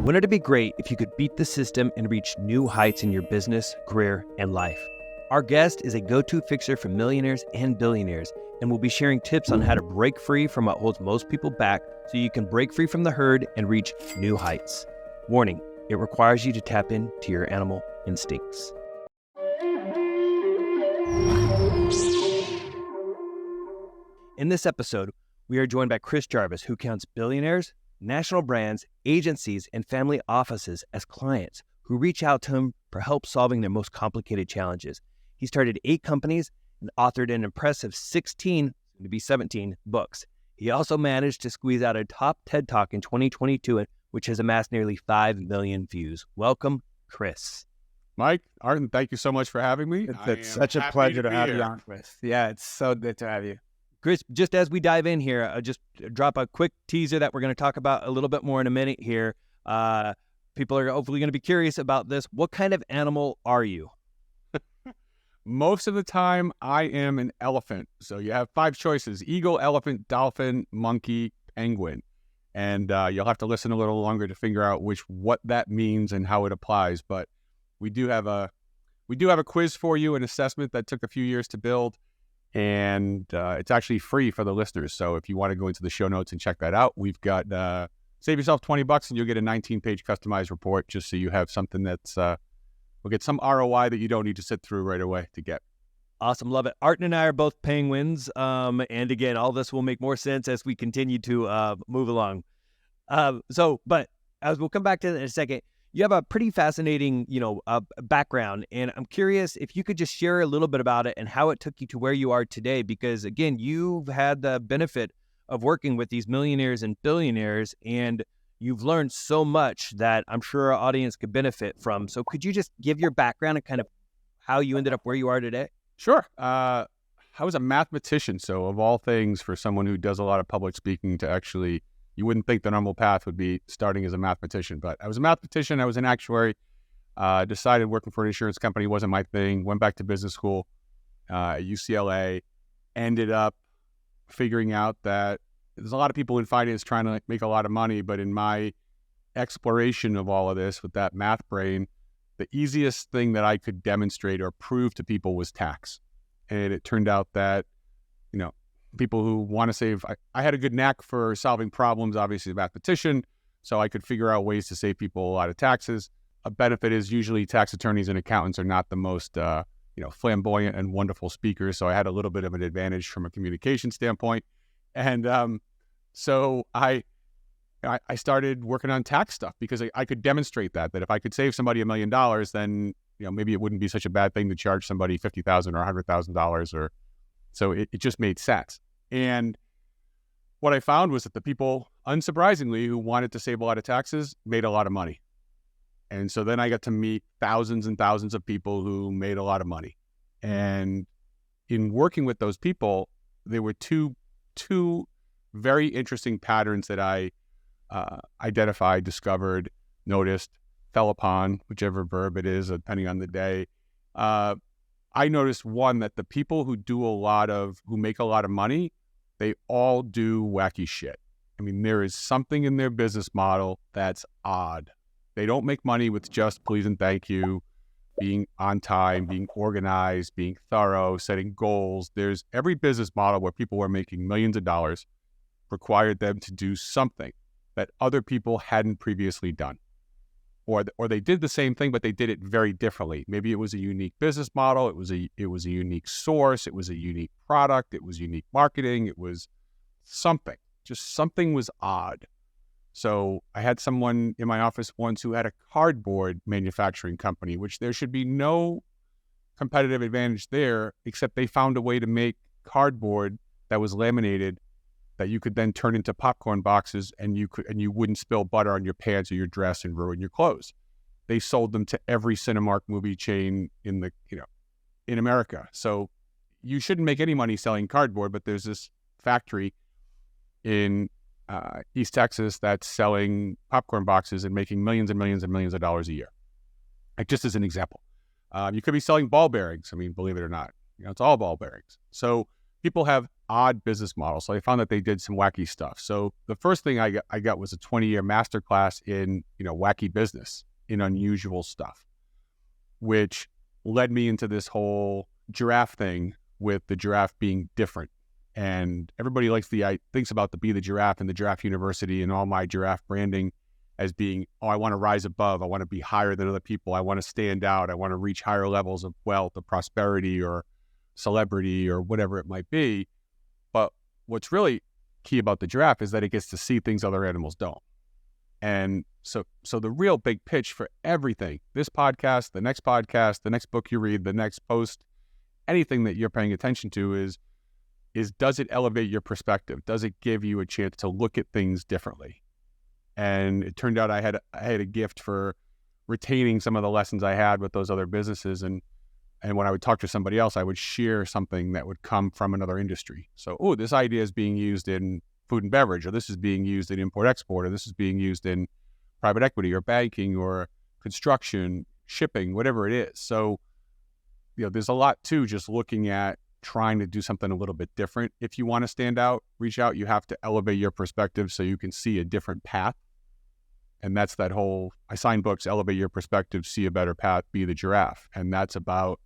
Wouldn't it be great if you could beat the system and reach new heights in your business, career, and life? Our guest is a go-to fixer for millionaires and billionaires, and will be sharing tips on how to break free from what holds most people back so you can break free from the herd and reach new heights. Warning, it requires you to tap into your animal instincts. In this episode, we are joined by Chris Jarvis, who counts billionaires, national brands, agencies, and family offices as clients who reach out to him for help solving their most complicated challenges. He started 8 companies and authored an impressive 16, to be 17, books. He also managed to squeeze out a top TED Talk in 2022, which has amassed nearly 5 million views. Welcome, Chris. Mike, Arden, thank you so much for having me. It's such a pleasure to have you on, Chris. Yeah, it's so good to have you. Chris, just as we dive in here, just drop a quick teaser that we're going to talk about a little bit more in a minute here. People are hopefully going to be curious about this. What kind of animal are you? Most of the time, I am an elephant. So you have 5 choices: eagle, elephant, dolphin, monkey, penguin. And you'll have to listen a little longer to figure out what that means and how it applies. But we do have a quiz for you, an assessment that took a few years to build. And it's actually free for the listeners. So if you want to go into the show notes and check that out, we've got save yourself $20 and you'll get a 19-page customized report, just so you have something that's will get some ROI that you don't need to sit through right away to get. Awesome. Love it. Arden and I are both penguins. And again, all this will make more sense as we continue to move along. But as we'll come back to that in a second, you have a pretty fascinating, background, and I'm curious if you could just share a little bit about it and how it took you to where you are today. Because again, you've had the benefit of working with these millionaires and billionaires, and you've learned so much that I'm sure our audience could benefit from. So could you just give your background and kind of how you ended up where you are today? Sure. I was a mathematician, so of all things, for someone who does a lot of public speaking, to actually, you wouldn't think the normal path would be starting as a mathematician, but I was a mathematician. I was an actuary. Decided working for an insurance company wasn't my thing. Went back to business school at UCLA. Ended up figuring out that there's a lot of people in finance trying to make a lot of money, but in my exploration of all of this with that math brain, the easiest thing that I could demonstrate or prove to people was tax. And it turned out that, people who want to save, I had a good knack for solving problems, obviously a mathematician, so I could figure out ways to save people a lot of taxes. A benefit is usually tax attorneys and accountants are not the most, flamboyant and wonderful speakers, so I had a little bit of an advantage from a communication standpoint. And so I started working on tax stuff because I could demonstrate that if I could save somebody $1 million, then, maybe it wouldn't be such a bad thing to charge somebody $50,000 or $100,000 or. So it just made sense. And what I found was that the people, unsurprisingly, who wanted to save a lot of taxes made a lot of money. And so then I got to meet thousands and thousands of people who made a lot of money. And in working with those people, there were two very interesting patterns that I identified, discovered, noticed, fell upon, whichever verb it is, depending on the day. I noticed, one, that the people who make a lot of money, they all do wacky shit. I mean, there is something in their business model that's odd. They don't make money with just please and thank you, being on time, being organized, being thorough, setting goals. There's every business model where people were making millions of dollars required them to do something that other people hadn't previously done. Or they did the same thing, but they did it very differently. Maybe it was a unique business model. It was a unique source. It was a unique product. It was unique marketing. It was something. Just something was odd. So I had someone in my office once who had a cardboard manufacturing company, which there should be no competitive advantage there, except they found a way to make cardboard that was laminated that you could then turn into popcorn boxes, and you wouldn't spill butter on your pants or your dress and ruin your clothes. They sold them to every Cinemark movie chain in America. So you shouldn't make any money selling cardboard, but there's this factory in East Texas that's selling popcorn boxes and making millions and millions and millions of dollars a year. Like, just as an example, you could be selling ball bearings. I mean, believe it or not, it's all ball bearings. So people have odd business model. So I found that they did some wacky stuff. So the first thing I got was a 20-year masterclass in, wacky business, in unusual stuff, which led me into this whole giraffe thing, with the giraffe being different. And everybody thinks about the Be the Giraffe and the Giraffe University and all my giraffe branding as being, I want to rise above. I want to be higher than other people. I want to stand out. I want to reach higher levels of wealth or prosperity or celebrity or whatever it might be. But what's really key about the giraffe is that it gets to see things other animals don't. And so the real big pitch for everything, this podcast, the next book you read, the next post, anything that you're paying attention to is does it elevate your perspective? Does it give you a chance to look at things differently? And it turned out I had a gift for retaining some of the lessons I had with those other businesses. And when I would talk to somebody else, I would share something that would come from another industry. So, this idea is being used in food and beverage, or this is being used in import-export, or this is being used in private equity or banking or construction, shipping, whatever it is. So, there's a lot to just looking at trying to do something a little bit different. If you want to stand out, reach out, you have to elevate your perspective so you can see a different path. And that's that whole, I sign books, elevate your perspective, see a better path, be the giraffe. And that's about,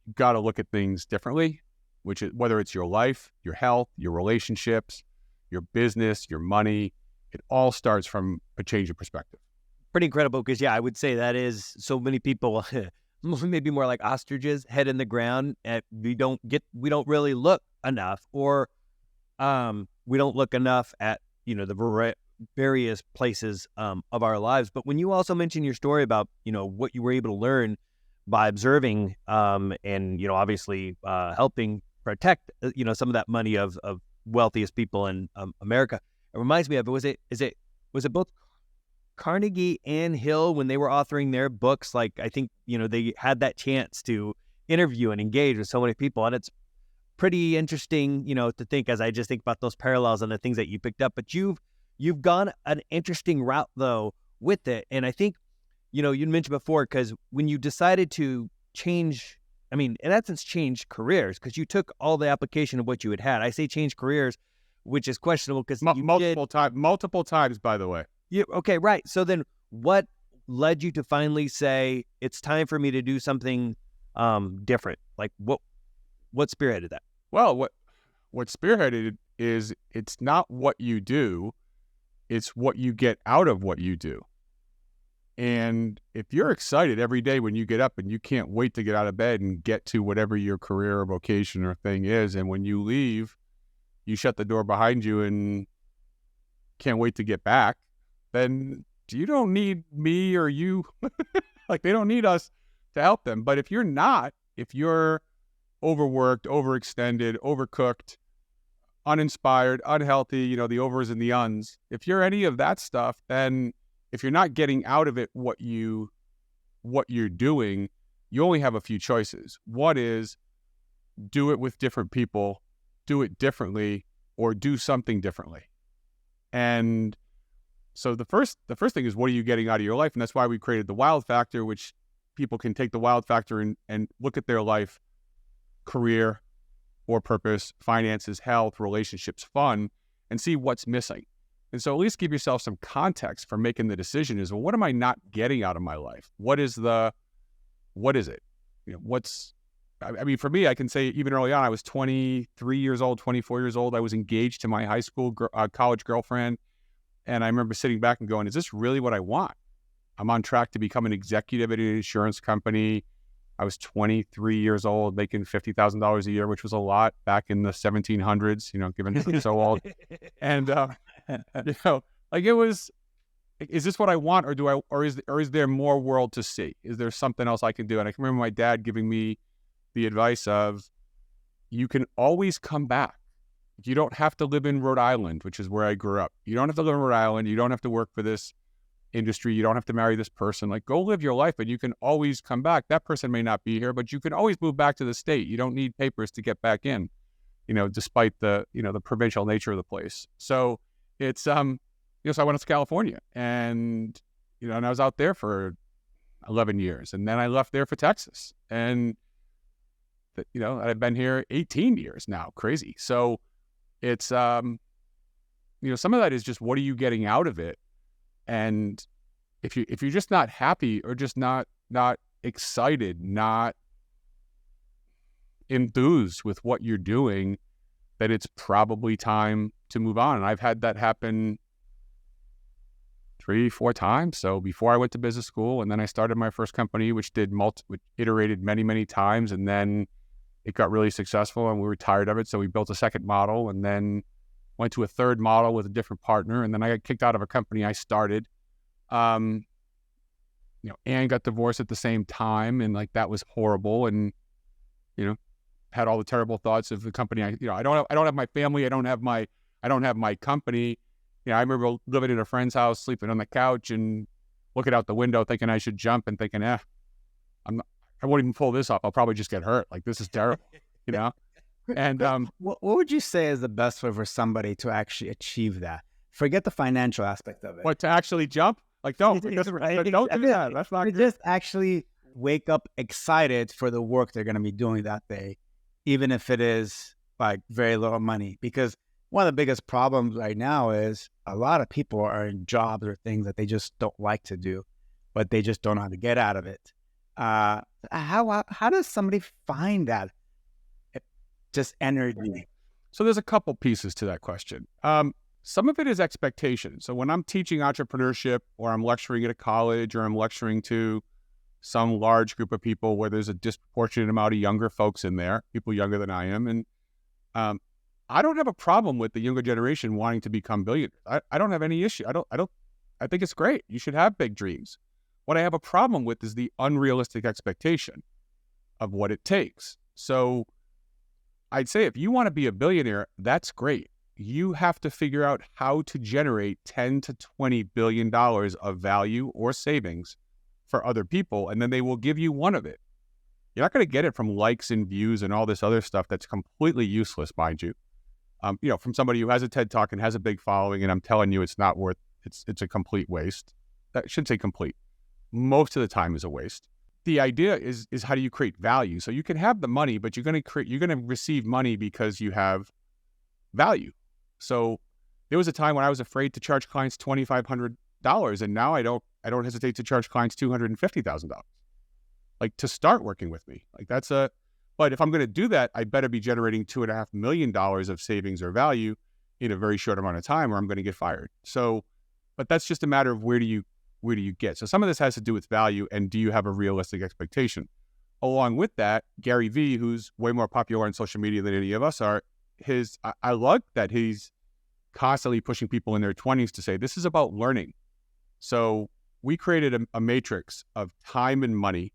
you got to look at things differently, which is whether it's your life, your health, your relationships, your business, your money, it all starts from a change of perspective. Pretty incredible, because I would say that is, so many people maybe more like ostriches, head in the ground, and we don't really look enough, or we don't look enough at the various places of our lives. But when you also mention your story about what you were able to learn by observing and obviously helping protect some of that money of wealthiest people in America, it reminds me of, was it both Carnegie and Hill, when they were authoring their books, like, I think they had that chance to interview and engage with so many people, and it's pretty interesting to think, as I just think about those parallels and the things that you picked up. But you've gone an interesting route though with it, and I think you mentioned before, because when you decided to change, in essence change careers, because you took all the application of what you had. I say change careers, which is questionable, because multiple times, by the way. Yeah. Okay. Right. So then, what led you to finally say it's time for me to do something different? Like, what spearheaded that? Well, what spearheaded is, it's not what you do, it's what you get out of what you do. And if you're excited every day when you get up and you can't wait to get out of bed and get to whatever your career or vocation or thing is, and when you leave, you shut the door behind you and can't wait to get back, then you don't need me or you. Like, they don't need us to help them. But if you're overworked, overextended, overcooked, uninspired, unhealthy, the overs and the uns, if you're any of that stuff, then if you're not getting out of it what you're doing, you only have a few choices. One is, do it with different people, do it differently, or do something differently. And so the first thing is, what are you getting out of your life? And that's why we created the Wild Factor, which people can take the Wild Factor and look at their life, career or purpose, finances, health, relationships, fun, and see what's missing. And so at least give yourself some context for making the decision is, well, what am I not getting out of my life? What is it? For me, I can say even early on, I was 23 years old, 24 years old. I was engaged to my high school college girlfriend. And I remember sitting back and going, is this really what I want? I'm on track to become an executive at an insurance company. I was 23 years old, making $50,000 a year, which was a lot back in the 1700s, given I'm so old. And, it was, is this what I want, or is there more world to see? Is there something else I can do? And I can remember my dad giving me the advice of, you can always come back. You don't have to live in Rhode Island, which is where I grew up. You don't have to live in Rhode Island. You don't have to work for this industry. You don't have to marry this person. Like, go live your life, and you can always come back. That person may not be here, but you can always move back to the state. You don't need papers to get back in, despite the provincial nature of the place. So it's, so I went to California, and, and I was out there for 11 years. And then I left there for Texas. And, I've been here 18 years now. Crazy. So it's, some of that is just, what are you getting out of it? And if you're just not happy, or just not excited, not enthused with what you're doing, then it's probably time to move on. And I've had that happen 3-4 times. So before I went to business school, and then I started my first company, which iterated many, many times, and then it got really successful and we were tired of it. So we built a second model, and then went to a third model with a different partner. And then I got kicked out of a company I started. Anne got divorced at the same time, and like, that was horrible. And, had all the terrible thoughts of the company. I don't have my family. I don't have my company. I remember living in a friend's house, sleeping on the couch and looking out the window, thinking I should jump, and thinking, I won't even pull this off. I'll probably just get hurt. Like, this is terrible, And what would you say is the best way for somebody to actually achieve that? Forget the financial aspect of it. What, to actually jump? Like, don't do that. That's not good. Just actually wake up excited for the work they're going to be doing that day, even if it is like very little money. Because one of the biggest problems right now is a lot of people are in jobs or things that they just don't like to do, but they just don't know how to get out of it. How does somebody find that just energy? So there's a couple pieces to that question. Some of it is expectation. So when I'm teaching entrepreneurship, or I'm lecturing at a college, or I'm lecturing to some large group of people where there's a disproportionate amount of younger folks in there, people younger than I am, and I don't have a problem with the younger generation wanting to become billionaires. I don't have any issue. I think it's great. You should have big dreams. What I have a problem with is the unrealistic expectation of what it takes. So I'd say, if you want to be a billionaire, that's great. You have to figure out how to generate $10 to $20 billion of value or savings for other people, and then they will give you one of it. You're not going to get it from likes and views and all this other stuff that's completely useless, mind you. From somebody who has a TED Talk and has a big following, and I'm telling you, it's a complete waste. I shouldn't say complete. Most of the time is a waste. The idea is how do you create value? So you can have the money, but you're going to receive money because you have value. So there was a time when I was afraid to charge clients $2,500, and now I don't hesitate to charge clients $250,000, like, to start working with me. Like, but if I'm going to do that, I better be generating $2.5 million of savings or value in a very short amount of time, or I'm going to get fired. So, but that's just a matter of where do you get? So some of this has to do with value, and do you have a realistic expectation? Along with that, Gary Vee, who's way more popular on social media than any of us are, I like that he's constantly pushing people in their 20s to say, this is about learning. So we created a matrix of time and money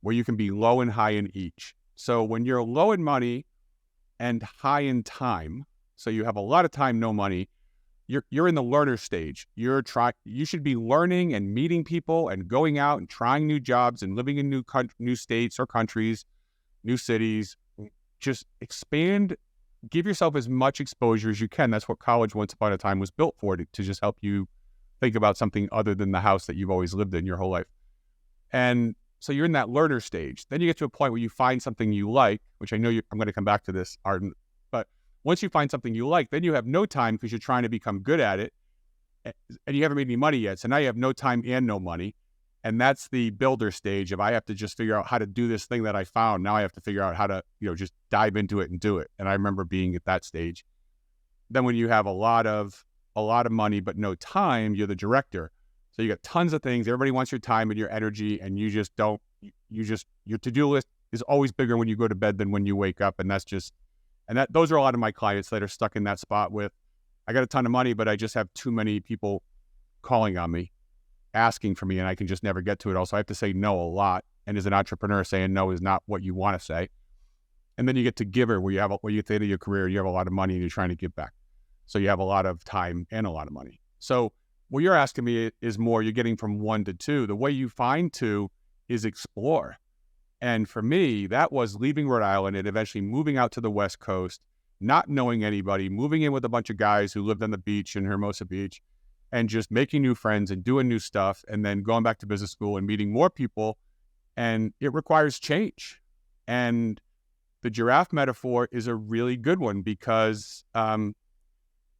where you can be low and high in each. So when you're low in money and high in time, so you have a lot of time, no money, you're in the learner stage. You should be learning and meeting people and going out and trying new jobs and living in new states or countries, new cities. Just expand, give yourself as much exposure as you can. That's what college once upon a time was built for, to just help you think about something other than the house that you've always lived in your whole life. And so you're in that learner stage. Then you get to a point where you find something you like, which I know I'm going to come back to this, Arden. But once you find something you like, then you have no time because you're trying to become good at it, and you haven't made any money yet. So now you have no time and no money. And that's the builder stage of, I have to just figure out how to do this thing that I found. Now I have to figure out how to, just dive into it and do it. And I remember being at that stage. Then when you have a lot of money but no time, you're the director. So you got tons of things. Everybody wants your time and your energy, and you just don't. Your to-do list is always bigger when you go to bed than when you wake up, and those are a lot of my clients that are stuck in that spot with, I got a ton of money, but I just have too many people calling on me, asking for me, and I can just never get to it all. So I have to say no a lot. And as an entrepreneur, saying no is not what you want to say. And then you get to giver, where you at the end of your career, you have a lot of money and you're trying to give back. So you have a lot of time and a lot of money. So what you're asking me is more, you're getting from 1 to 2. The way you find 2 is explore. And for me, that was leaving Rhode Island and eventually moving out to the West Coast, not knowing anybody, moving in with a bunch of guys who lived on the beach in Hermosa Beach, and just making new friends and doing new stuff, and then going back to business school and meeting more people. And it requires change. And the giraffe metaphor is a really good one, because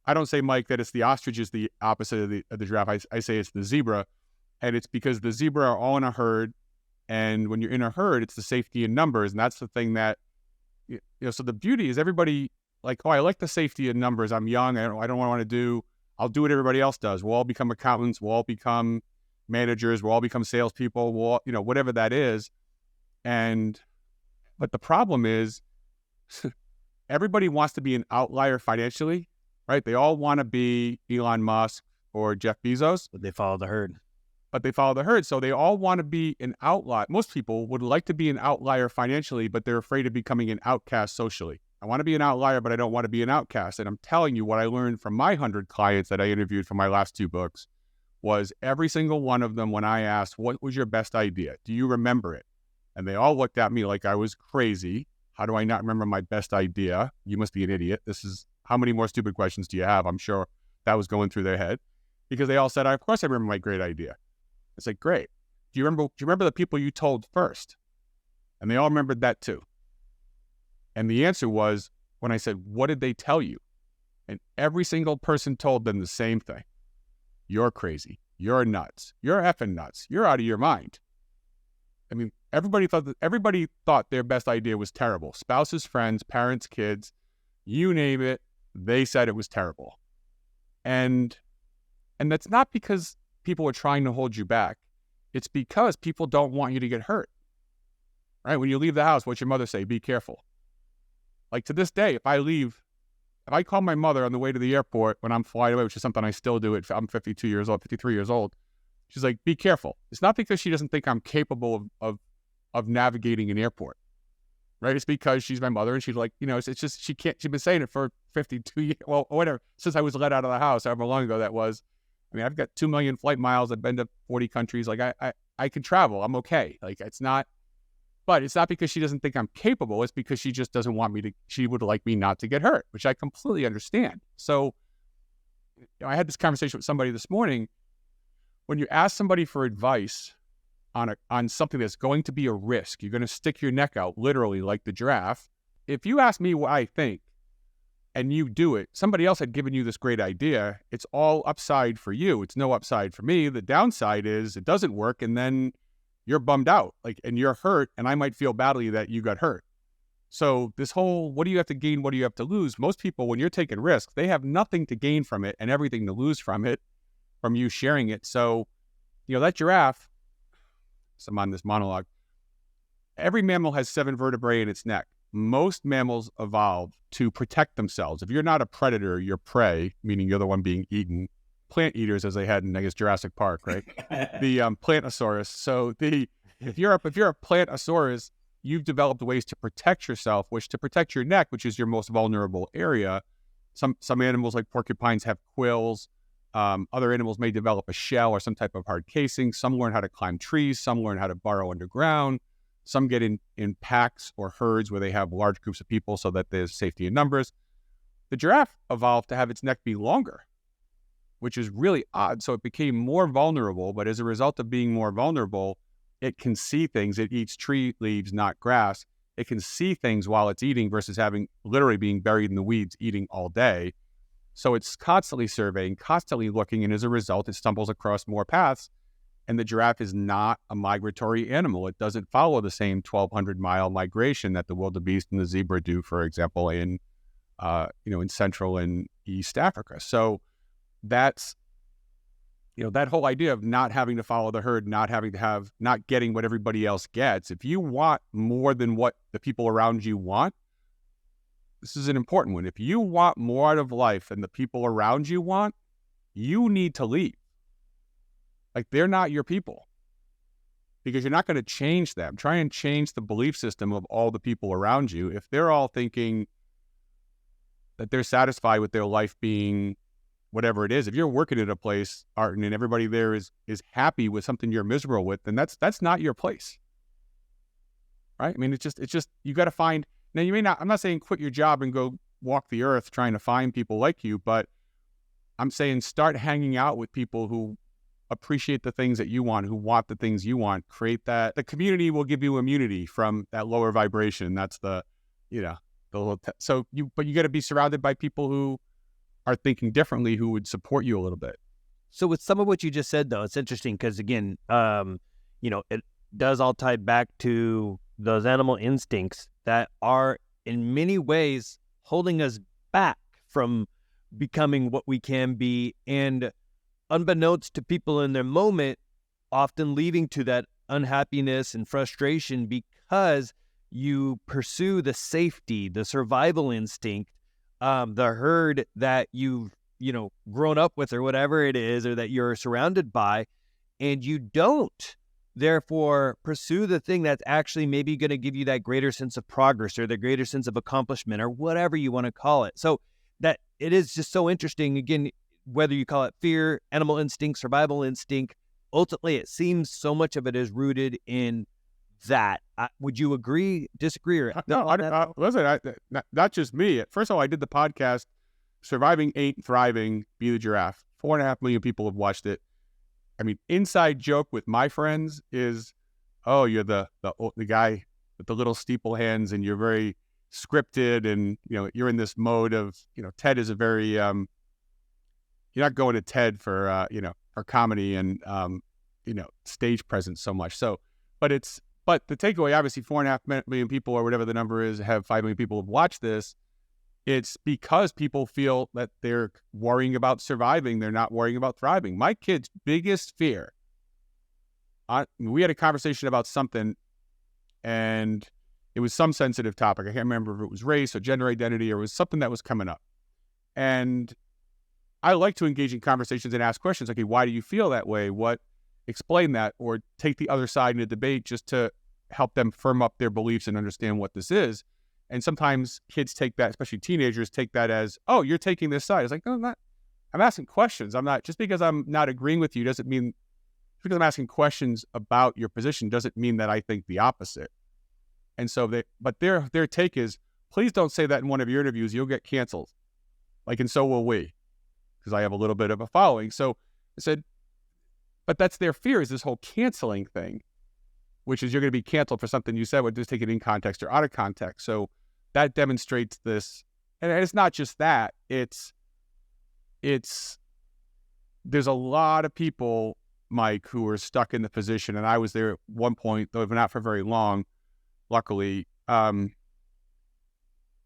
I don't say, Mike, that it's the ostrich is the opposite of the giraffe. I say it's the zebra, and it's because the zebra are all in a herd, and when you're in a herd, it's the safety in numbers, and that's the thing that, so the beauty is everybody like, oh, I like the safety in numbers. I'm young. I don't want to do. I'll do what everybody else does. We'll all become accountants. We'll all become managers. We'll all become salespeople. We'll, whatever that is. But the problem is everybody wants to be an outlier financially, right? They all want to be Elon Musk or Jeff Bezos. But they follow the herd. So they all want to be an outlier. Most people would like to be an outlier financially, but they're afraid of becoming an outcast socially. I want to be an outlier, but I don't want to be an outcast. And I'm telling you, what I learned from my 100 clients that I interviewed for my last 2 books was every single one of them, when I asked, what was your best idea? Do you remember it? And they all looked at me like I was crazy. How do I not remember my best idea? You must be an idiot. How many more stupid questions do you have? I'm sure that was going through their head, because they all said, of course I remember my great idea. It's like, great. Do you remember the people you told first? And they all remembered that too. And the answer was, when I said, what did they tell you? And every single person told them the same thing. You're crazy. You're nuts. You're effing nuts. You're out of your mind. I mean, everybody thought their best idea was terrible. Spouses, friends, parents, kids, you name it, they said it was terrible. And that's not because people are trying to hold you back. It's because people don't want you to get hurt. Right? When you leave the house, what's your mother say? Be careful. Like, to this day, if I call my mother on the way to the airport when I'm flying away, which is something I still do, I'm 53 years old, she's like, be careful. It's not because she doesn't think I'm capable of navigating an airport, right? It's because she's my mother, and she's like, it's just, she's been saying it for 52 years, well, whatever, since I was let out of the house, however long ago that was. I mean, I've got 2 million flight miles. I've been to 40 countries. Like, I can travel. I'm okay. Like, but it's not because she doesn't think I'm capable. It's because she just doesn't want she would like me not to get hurt, which I completely understand. So I had this conversation with somebody this morning. When you ask somebody for advice on something that's going to be a risk, you're going to stick your neck out, literally like the giraffe. If you ask me what I think and you do it, somebody else had given you this great idea. It's all upside for you. It's no upside for me. The downside is it doesn't work, and then you're bummed out, and you're hurt, and I might feel badly that you got hurt. So this whole, what do you have to gain? What do you have to lose? Most people, when you're taking risks, they have nothing to gain from it and everything to lose from it, from you sharing it. So, that giraffe, so I'm on this monologue, every mammal has 7 vertebrae in its neck. Most mammals evolved to protect themselves. If you're not a predator, you're prey, meaning you're the one being eaten. Plant eaters, as they had in, I guess, Jurassic Park, right? The Plantosaurus. So if you're a Plantosaurus, you've developed ways to protect yourself, which to protect your neck, which is your most vulnerable area. Some animals like porcupines have quills. Other animals may develop a shell or some type of hard casing. Some learn how to climb trees. Some learn how to burrow underground. Some get in packs or herds where they have large groups of people so that there's safety in numbers. The giraffe evolved to have its neck be longer, which is really odd. So it became more vulnerable, but as a result of being more vulnerable, it can see things. It eats tree leaves, not grass. It can see things while it's eating versus literally being buried in the weeds, eating all day. So it's constantly surveying, constantly looking, and as a result, it stumbles across more paths. And the giraffe is not a migratory animal. It doesn't follow the same 1,200-mile migration that the wildebeest and the zebra do, for example, in Central and East Africa. So that's, that whole idea of not having to follow the herd, not getting what everybody else gets. If you want more than what the people around you want, this is an important one. If you want more out of life than the people around you want, you need to leave. Like, they're not your people, because you're not going to change them. Try and change the belief system of all the people around you. If they're all thinking that they're satisfied with their life being whatever it is, if you're working at a place, Artin, and everybody there is happy with something you're miserable with, then that's not your place, right? I mean, it's just you got to find. Now, you may not. I'm not saying quit your job and go walk the earth trying to find people like you, but I'm saying start hanging out with people who appreciate the things that you want, who want the things you want. Create that. The community will give you immunity from that lower vibration. That's but you got to be surrounded by people who are thinking differently who would support you a little bit. So with some of what you just said, though, it's interesting because, again, it does all tie back to those animal instincts that are in many ways holding us back from becoming what we can be, and unbeknownst to people in their moment, often leading to that unhappiness and frustration because you pursue the safety, the survival instinct, the herd that you've grown up with or whatever it is, or that you're surrounded by, and you don't therefore pursue the thing that's actually maybe going to give you that greater sense of progress or the greater sense of accomplishment or whatever you want to call it. So that it is just so interesting, again, whether you call it fear, animal instinct, survival instinct, ultimately it seems so much of it is rooted in that. Would you agree, disagree, or no? Listen, not just me. First of all, I did the podcast Surviving Ain't Thriving, Be the Giraffe. 4.5 million people have watched it. I mean, inside joke with my friends is, oh, you're the guy with the little steeple hands, and you're very scripted, and you're in this mode of TED is a very you're not going to TED for for comedy and stage presence so much. So, but the takeaway, obviously, 4.5 million people or whatever the number is, have 5 million people have watched this. It's because people feel that they're worrying about surviving. They're not worrying about thriving. My kid's biggest fear, we had a conversation about something, and it was some sensitive topic. I can't remember if it was race or gender identity, or it was something that was coming up. And I like to engage in conversations and ask questions like, hey, why do you feel that way? Explain that, or take the other side in a debate just to help them firm up their beliefs and understand what this is. And sometimes kids take that, especially teenagers, take that as, oh, you're taking this side. It's like, no, I'm not. I'm asking questions. I'm not, just because I'm not agreeing with you doesn't mean, because I'm asking questions about your position doesn't mean that I think the opposite. And so their take is, please don't say that in one of your interviews. You'll get canceled. And so will we, because I have a little bit of a following. So I said, but that's their fear, is this whole canceling thing, which is you're going to be canceled for something you said, would just take it in context or out of context. So that demonstrates this. And it's not just that. It's there's a lot of people, Mike, who are stuck in the position, and I was there at one point, though not for very long, luckily.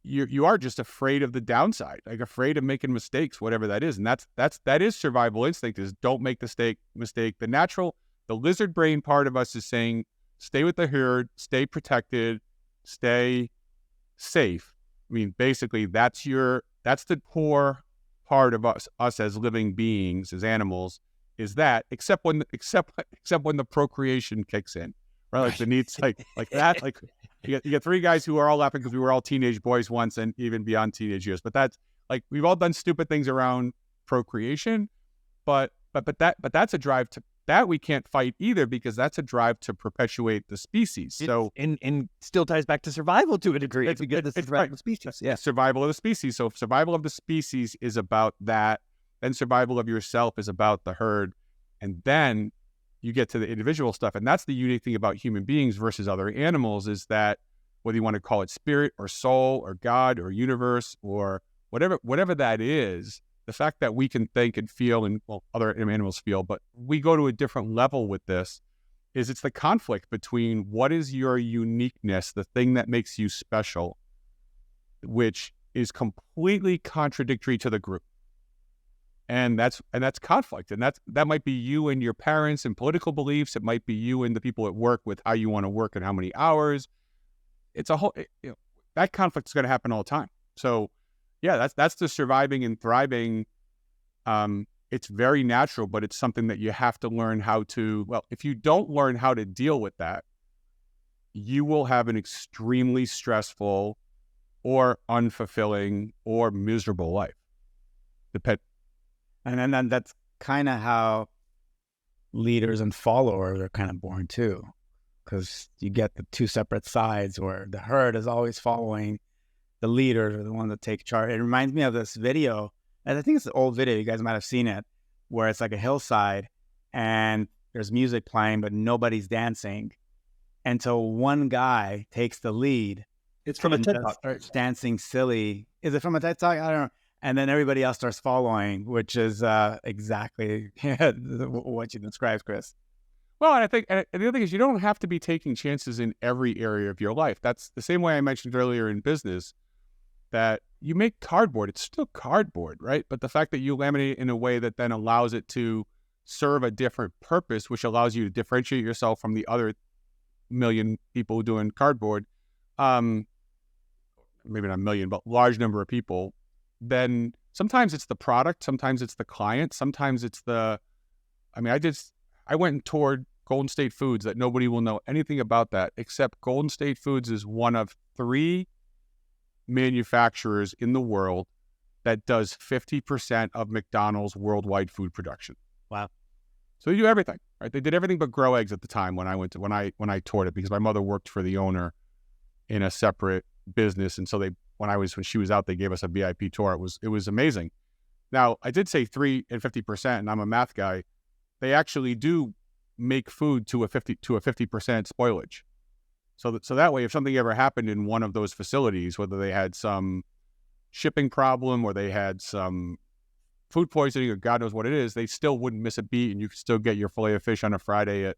You are just afraid of the downside, afraid of making mistakes, whatever that is. And that is survival instinct, is don't make the mistake. The lizard brain part of us is saying, stay with the herd, stay protected, stay safe. I mean, basically that's the core part of us as living beings, as animals, is that, except when the procreation kicks in, right? The needs, like that, you get 3 guys who are all laughing because we were all teenage boys once, and even beyond teenage years. But that's we've all done stupid things around procreation, but that's a drive that we can't fight either, because that's a drive to perpetuate the species. So and still ties back to survival to a degree. It's survival of the species. Yeah, survival of the species. So if survival of the species is about that, then survival of yourself is about the herd, and then you get to the individual stuff. And that's the unique thing about human beings versus other animals, is that whether you want to call it spirit or soul or God or universe or whatever that is, the fact that we can think and feel, and other animals feel, but we go to a different level with this, is it's the conflict between what is your uniqueness, the thing that makes you special, which is completely contradictory to the group. And that's conflict. And that might be you and your parents and political beliefs. It might be you and the people at work with how you want to work and how many hours. It's a whole, that conflict is going to happen all the time. So yeah, that's the surviving and thriving. It's very natural, but it's something that you have to learn how to, if you don't learn how to deal with that, you will have an extremely stressful or unfulfilling or miserable life. And then that's kind of how leaders and followers are kind of born too, because you get the 2 separate sides where the herd is always following the leaders, or the one that take charge. It reminds me of this video, and I think it's an old video, you guys might have seen it, where it's like a hillside and there's music playing, but nobody's dancing. And so one guy takes the lead. It's from a TED Talk. Dancing silly. Is it from a TED Talk? I don't know. and then everybody else starts following, which is exactly what you described, Chris. Well, and I think and the other thing is you don't have to be taking chances in every area of your life. That's the same way I mentioned earlier in business, that you make cardboard. It's still cardboard, right? But the fact that you laminate it in a way that then allows it to serve a different purpose, which allows you to differentiate yourself from the other million people doing cardboard, maybe not a million, but large number of people, then sometimes it's the product, sometimes it's the client, sometimes it's I went and toured Golden State Foods that nobody will know anything about that, except Golden State Foods is one of 3 manufacturers in the world that does 50% of McDonald's worldwide food production. Wow. So they do everything, right? They did everything but grow eggs at the time when I toured it, because my mother worked for the owner in a separate business. And so when she was out, they gave us a VIP tour. It was amazing. Now, I did say 3 and 50%, and I'm a math guy. They actually do make food to a 50% spoilage. So that way, if something ever happened in one of those facilities, whether they had some shipping problem or they had some food poisoning or God knows what it is, they still wouldn't miss a beat, and you could still get your fillet of fish on a Friday at,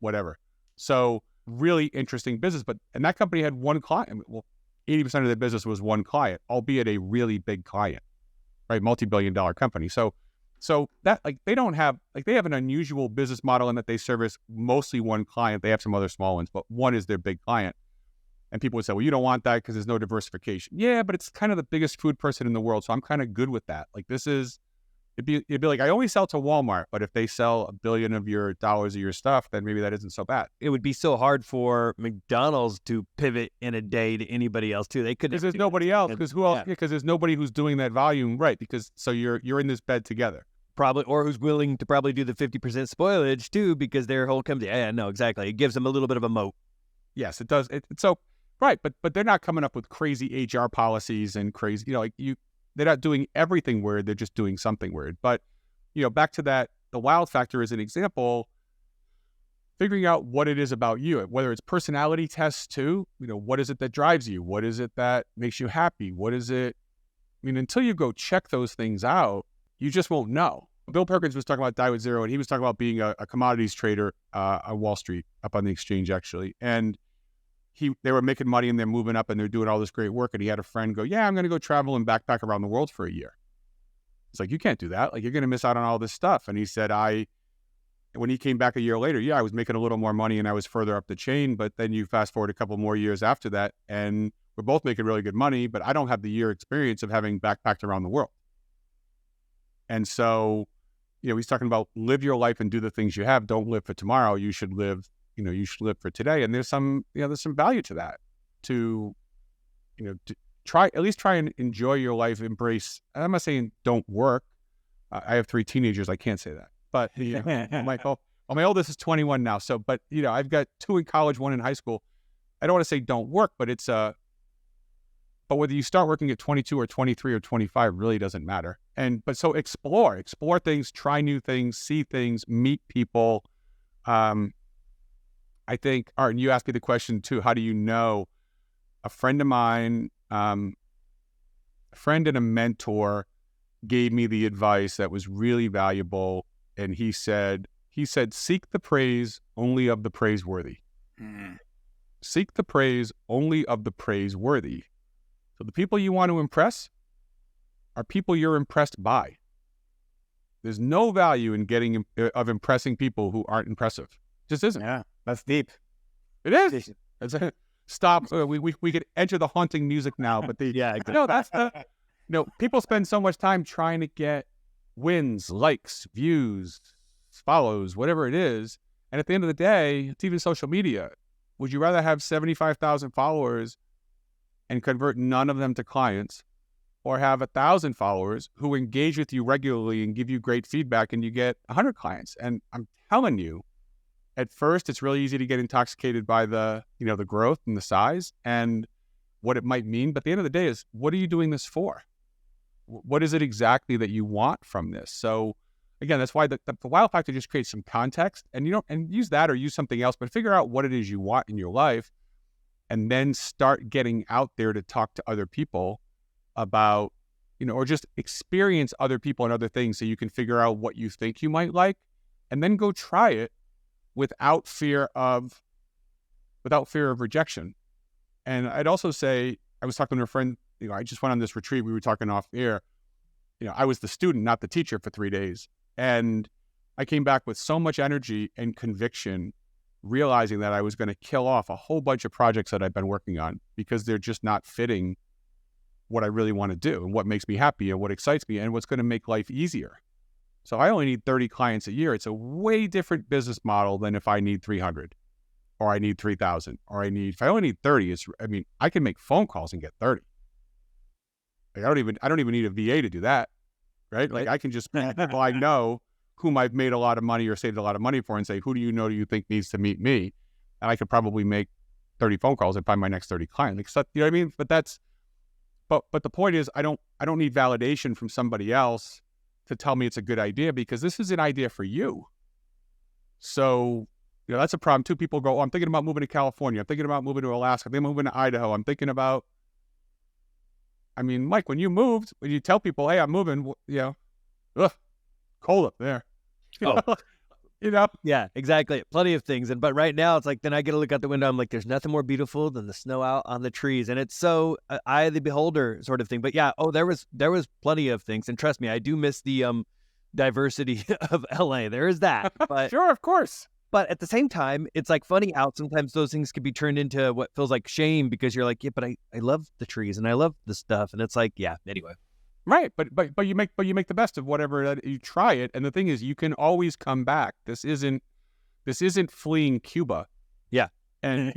whatever. So really interesting business. And that company had one client. Well, 80% of their business was one client, albeit a really big client, right? Multi-billion-dollar company. So that they don't have they have an unusual business model in that they service mostly one client. They have some other small ones, but one is their big client. And people would say, well, you don't want that because there's no diversification. Yeah, but it's kind of the biggest food person in the world, so I'm kind of good with that. It'd be like, I only sell to Walmart, but if they sell $1 billion of your dollars of your stuff, then maybe that isn't so bad. It would be so hard for McDonald's to pivot in a day to anybody else too. They couldn't. Because there's nobody else. Because who else? Because there's nobody who's doing that volume, right? Because so you're in this bed together. Probably, or who's willing to probably do the 50% spoilage too, because their whole company. Yeah, no, exactly. It gives them a little bit of a moat. Yes, it does. So right, but they're not coming up with crazy HR policies and crazy. They're not doing everything weird. They're just doing something weird. But back to that, the wild factor is an example. Figuring out what it is about you, whether it's personality tests too. What is it that drives you? What is it that makes you happy? What is it? Until you go check those things out, you just won't know. Bill Perkins was talking about Die with Zero, and he was talking about being a commodities trader on Wall Street, up on the exchange actually. And they were making money and they're moving up and they're doing all this great work. And he had a friend go, yeah, I'm going to go travel and backpack around the world for a year. It's like, you can't do that. You're going to miss out on all this stuff. And he said, when he came back a year later, I was making a little more money and I was further up the chain. But then you fast forward a couple more years after that, and we're both making really good money, but I don't have the year experience of having backpacked around the world. And so, he's talking about live your life and do the things you have. Don't live for tomorrow. You should live for today. And there's some value to that, to try and enjoy your life, embrace. I'm not saying don't work. I have 3 teenagers. I can't say that, but my oldest is 21 now. So, but I've got 2 in college, 1 in high school. I don't want to say don't work, but but whether you start working at 22 or 23 or 25 really doesn't matter. But so explore things, try new things, see things, meet people. I think, Art, and you asked me the question too, how do you know? A friend of mine, a friend and a mentor gave me the advice that was really valuable. And he said, seek the praise only of the praiseworthy. Seek the praise only of the praiseworthy. So the people you want to impress are people you're impressed by. There's no value in impressing people who aren't impressive. Just isn't. Yeah, that's deep. It is. Stop. We could enter the haunting music now, but people spend so much time trying to get wins, likes, views, follows, whatever it is. And at the end of the day, it's even social media. Would you rather have 75,000 followers and convert none of them to clients, or have 1,000 followers who engage with you regularly and give you great feedback and you get 100 clients? And I'm telling you, at first, it's really easy to get intoxicated by the growth and the size and what it might mean. But at the end of the day is, what are you doing this for? What is it exactly that you want from this? So again, that's why the wow factor just creates some context, and use that or use something else, but figure out what it is you want in your life, and then start getting out there to talk to other people about or just experience other people and other things so you can figure out what you think you might like, and then go try it without fear of rejection. And I'd also say, I was talking to a friend, I just went on this retreat, we were talking off air, I was the student, not the teacher for 3 days. And I came back with so much energy and conviction, realizing that I was going to kill off a whole bunch of projects that I've been working on because they're just not fitting what I really want to do and what makes me happy and what excites me and what's going to make life easier. So I only need 30 clients a year. It's a way different business model than if I need 300 or I need 3,000 or if I only need 30, I can make phone calls and get 30. Like I don't even need a VA to do that, right? Like I can just people I know whom I've made a lot of money or saved a lot of money for and say, who do you think needs to meet me? And I could probably make 30 phone calls and find my next 30 clients. Except, you know what I mean? But the point is, I don't need validation from somebody else to tell me it's a good idea, because this is an idea for you. So, that's a problem too. People go, I'm thinking about moving to California. I'm thinking about moving to Alaska. I'm thinking about moving to Idaho. I'm thinking about, Mike, when you tell people, hey, I'm moving, cold up there. Yeah, exactly. Plenty of things. But right now it's like, then I get to look out the window. I'm like, there's nothing more beautiful than the snow out on the trees. And it's so eye of the beholder sort of thing. But yeah, there was plenty of things. And trust me, I do miss the diversity of LA. There is that. But sure, of course. But at the same time, it's like funny how sometimes those things can be turned into what feels like shame, because you're like, yeah, but I love the trees and I love the stuff. And it's like, yeah, anyway. Right, but you make the best of whatever you try it, and the thing is, you can always come back. This isn't fleeing Cuba, yeah, and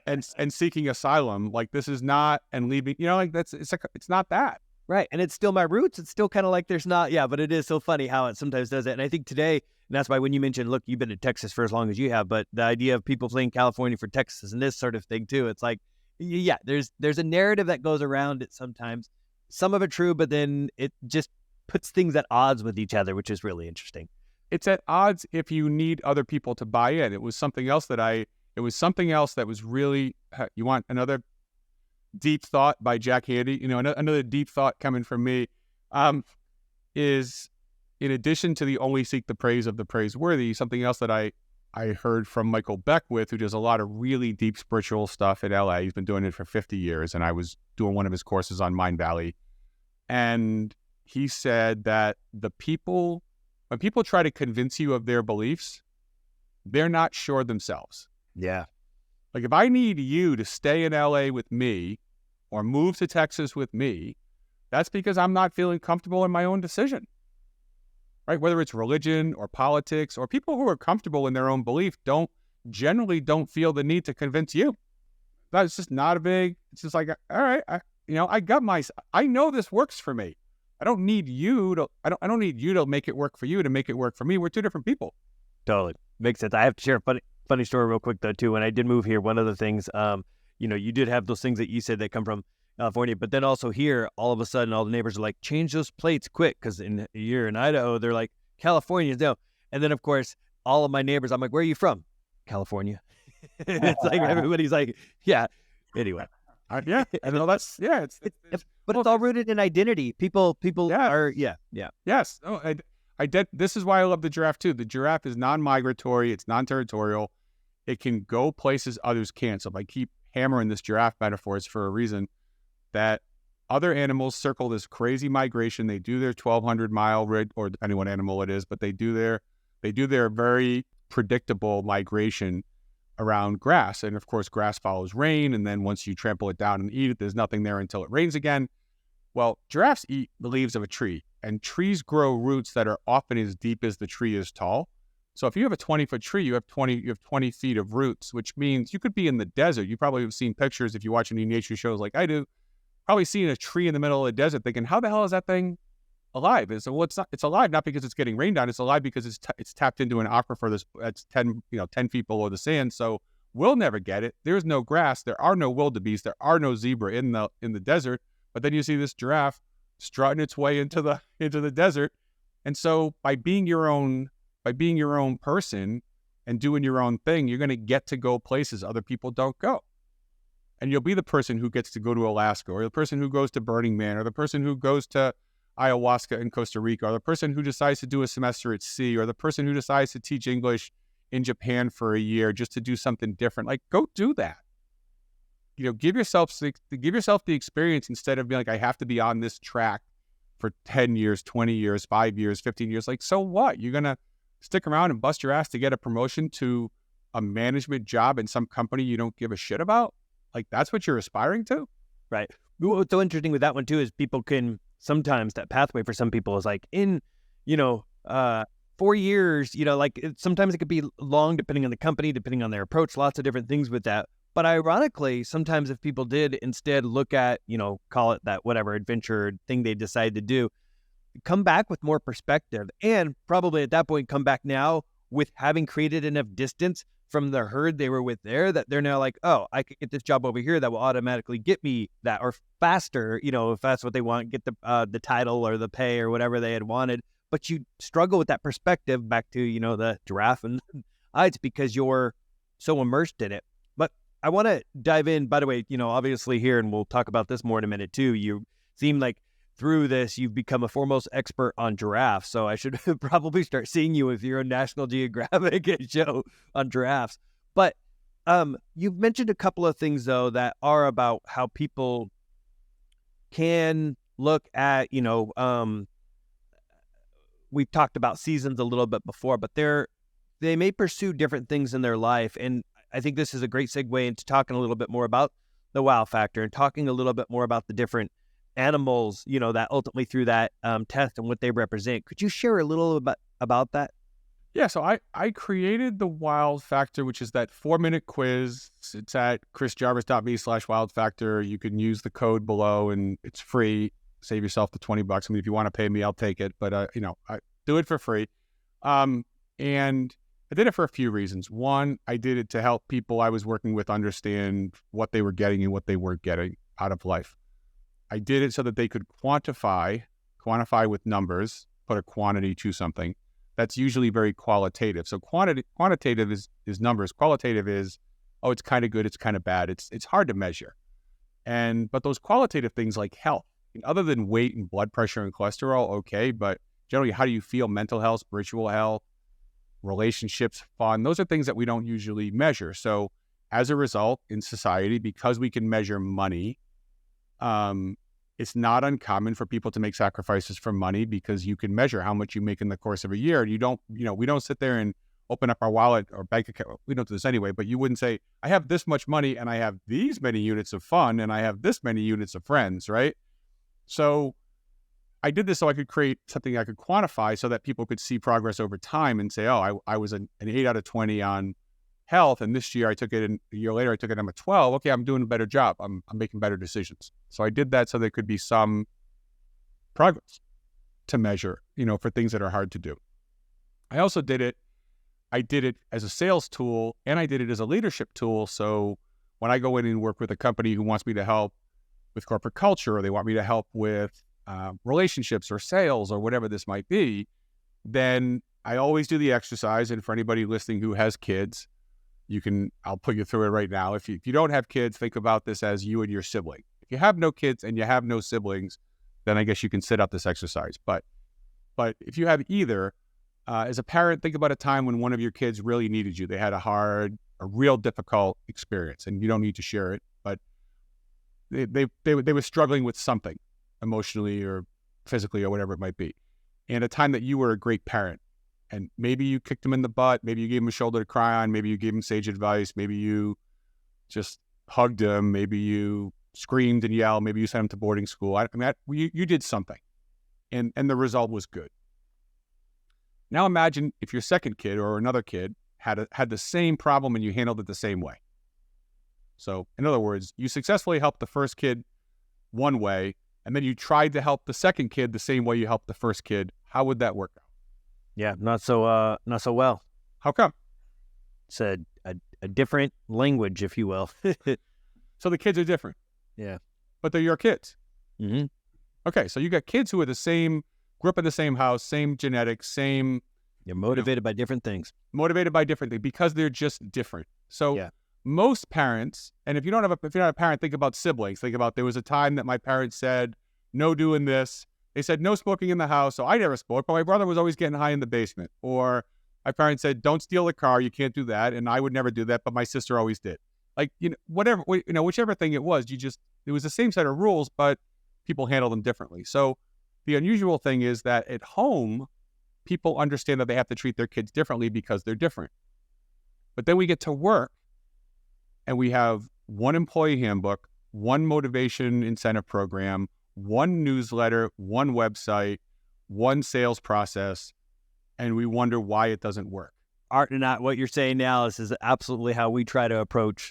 and seeking asylum. Like, this is not, and leaving. It's not that. Right, and it's still my roots. It's still kind of like there's not, yeah, but it is so funny how it sometimes does it. And I think today, and that's why when you mentioned, look, you've been in Texas for as long as you have, but the idea of people fleeing California for Texas and this sort of thing too, it's like, yeah, there's a narrative that goes around it sometimes. Some of it true, but then it just puts things at odds with each other, which is really interesting. It's at odds if you need other people to buy in. It was something else that was really, you want another deep thought by Jack Handy? Another deep thought coming from me is, in addition to the only seek the praise of the praiseworthy, something else that I heard from Michael Beckwith, who does a lot of really deep spiritual stuff in LA. He's been doing it for 50 years, and I was doing one of his courses on Mind Valley. And he said that when people try to convince you of their beliefs, they're not sure themselves. Yeah. Like, if I need you to stay in LA with me or move to Texas with me, that's because I'm not feeling comfortable in my own decision. Right? Whether it's religion or politics, or people who are comfortable in their own belief generally don't feel the need to convince you. That's just not it's just like, all right, I know this works for me. I don't need you to make it work for you to make it work for me. We're two different people. Totally. Makes sense. I have to share a funny story real quick though too. When I did move here, one of the things, you did have those things that you said that come from California, but then also here, all of a sudden, all the neighbors are like, change those plates quick, because you're in Idaho, they're like, Californians, no. And then, of course, all of my neighbors, I'm like, where are you from? California. It's like everybody's like, yeah. Anyway, yeah, I know that's but it's all rooted in identity. People are yes. Oh, I did. This is why I love the giraffe too. The giraffe is non-migratory. It's non-territorial. It can go places others can't. So if I keep hammering this giraffe metaphor, it's for a reason. That other animals circle this crazy migration. They do their 1,200 mile or depending what animal it is, but they do their very predictable migration around grass. And of course, grass follows rain. And then once you trample it down and eat it, there's nothing there until it rains again. Well, giraffes eat the leaves of a tree, and trees grow roots that are often as deep as the tree is tall. So if you have a 20-foot tree, you have 20 feet of roots, which means you could be in the desert. You probably have seen pictures if you watch any nature shows like I do. Probably seeing a tree in the middle of the desert thinking, how the hell is that thing alive? And so, well, it's alive not because it's getting rained on. It's alive because it's tapped into an aquifer that's 10 feet below the sand. So we'll never get it. There's no grass. There are no wildebeest. There are no zebra in the desert. But then you see this giraffe strutting its way into the desert. And so by being your own person and doing your own thing, you're going to get to go places other people don't go. And you'll be the person who gets to go to Alaska, or the person who goes to Burning Man, or the person who goes to ayahuasca in Costa Rica, or the person who decides to do a semester at sea, or the person who decides to teach English in Japan for a year just to do something different. Like, go do that. Give yourself the experience instead of being like, I have to be on this track for 10 years, 20 years, 5 years, 15 years. Like, so what? You're going to stick around and bust your ass to get a promotion to a management job in some company you don't give a shit about? Like, that's what you're aspiring to? Right. What's so interesting with that one too is people can sometimes, that pathway for some people is like in, 4 years, sometimes it could be long depending on the company, depending on their approach, lots of different things with that. But ironically, sometimes if people did instead look at, call it that whatever adventure thing they decide to do, come back with more perspective, and probably at that point come back now with having created enough distance from the herd they were with there that they're now like, oh, I could get this job over here that will automatically get me that, or faster, if that's what they want, get the title or the pay or whatever they had wanted. But you struggle with that perspective back to, the giraffe and it's because you're so immersed in it. But I want to dive in, by the way, obviously here, and we'll talk about this more in a minute too. You seem like through this, you've become a foremost expert on giraffes. So I should probably start seeing you with your own National Geographic show on giraffes. But you've mentioned a couple of things, though, that are about how people can look at, we've talked about seasons a little bit before, but they may pursue different things in their life. And I think this is a great segue into talking a little bit more about the wow factor and talking a little bit more about the different animals, that ultimately through that test and what they represent. Could you share a little bit about that? Yeah, so I created the wow factor, which is that 4-minute quiz. It's at chrisjarvis.me/wild factor. You can use the code below and it's free. Save yourself the $20. I mean, if you want to pay me, I'll take it. But, I do it for free. And I did it for a few reasons. One, I did it to help people I was working with understand what they were getting and what they weren't getting out of life. I did it so that they could quantify with numbers, put a quantity to something. That's usually very qualitative. So quantitative is numbers. Qualitative is, oh, it's kind of good, it's kind of bad. It's hard to measure. But those qualitative things like health, other than weight and blood pressure and cholesterol, okay, but generally, how do you feel? Mental health, spiritual health, relationships, fun, those are things that we don't usually measure. So as a result, in society, because we can measure money, it's not uncommon for people to make sacrifices for money because you can measure how much you make in the course of a year. You don't, we don't sit there and open up our wallet or bank account. We don't do this anyway, but you wouldn't say, I have this much money and I have these many units of fun and I have this many units of friends, right? So I did this so I could create something I could quantify so that people could see progress over time and say, oh, I was an 8 out of 20 on health, and this year I took it, and a year later I took it, I'm a 12. Okay, I'm doing a better job. I'm making better decisions. So I did that so there could be some progress to measure, for things that are hard to do. I also did it as a sales tool, and I did it as a leadership tool. So when I go in and work with a company who wants me to help with corporate culture, or they want me to help with relationships or sales or whatever this might be, then I always do the exercise. And for anybody listening who has kids, I'll put you through it right now. If you don't have kids, think about this as you and your sibling. If you have no kids and you have no siblings, then I guess you can set up this exercise. But if you have either, as a parent, think about a time when one of your kids really needed you. They had a real difficult experience, and you don't need to share it, but they were struggling with something emotionally or physically or whatever it might be. And a time that you were a great parent, and maybe you kicked them in the butt, maybe you gave them a shoulder to cry on, maybe you gave them sage advice, maybe you just hugged them, maybe you screamed and yelled, maybe you sent them to boarding school. You did something, and the result was good. Now imagine if your second kid or another kid had the same problem and you handled it the same way. So in other words, you successfully helped the first kid one way, and then you tried to help the second kid the same way you helped the first kid. How would that work out? Yeah, not so well. How come? It's a different language, if you will. So the kids are different. Yeah. But they're your kids. Mm-hmm. Okay, so you got kids who are grew up in the same house, same genetics, same... You're motivated by different things. Motivated by different things because they're just different. So most parents, and if you're not a parent, think about siblings. Think about, there was a time that my parents said, no doing this. They said no smoking in the house. So I never smoked, but my brother was always getting high in the basement. Or my parents said, don't steal a car. You can't do that. And I would never do that, but my sister always did. Like, whatever, whichever thing it was, it was the same set of rules, but people handle them differently. So the unusual thing is that at home, people understand that they have to treat their kids differently because they're different. But then we get to work and we have one employee handbook, one motivation incentive program, one newsletter, one website, one sales process, and we wonder why it doesn't work. Art and I, what you're saying now is absolutely how we try to approach,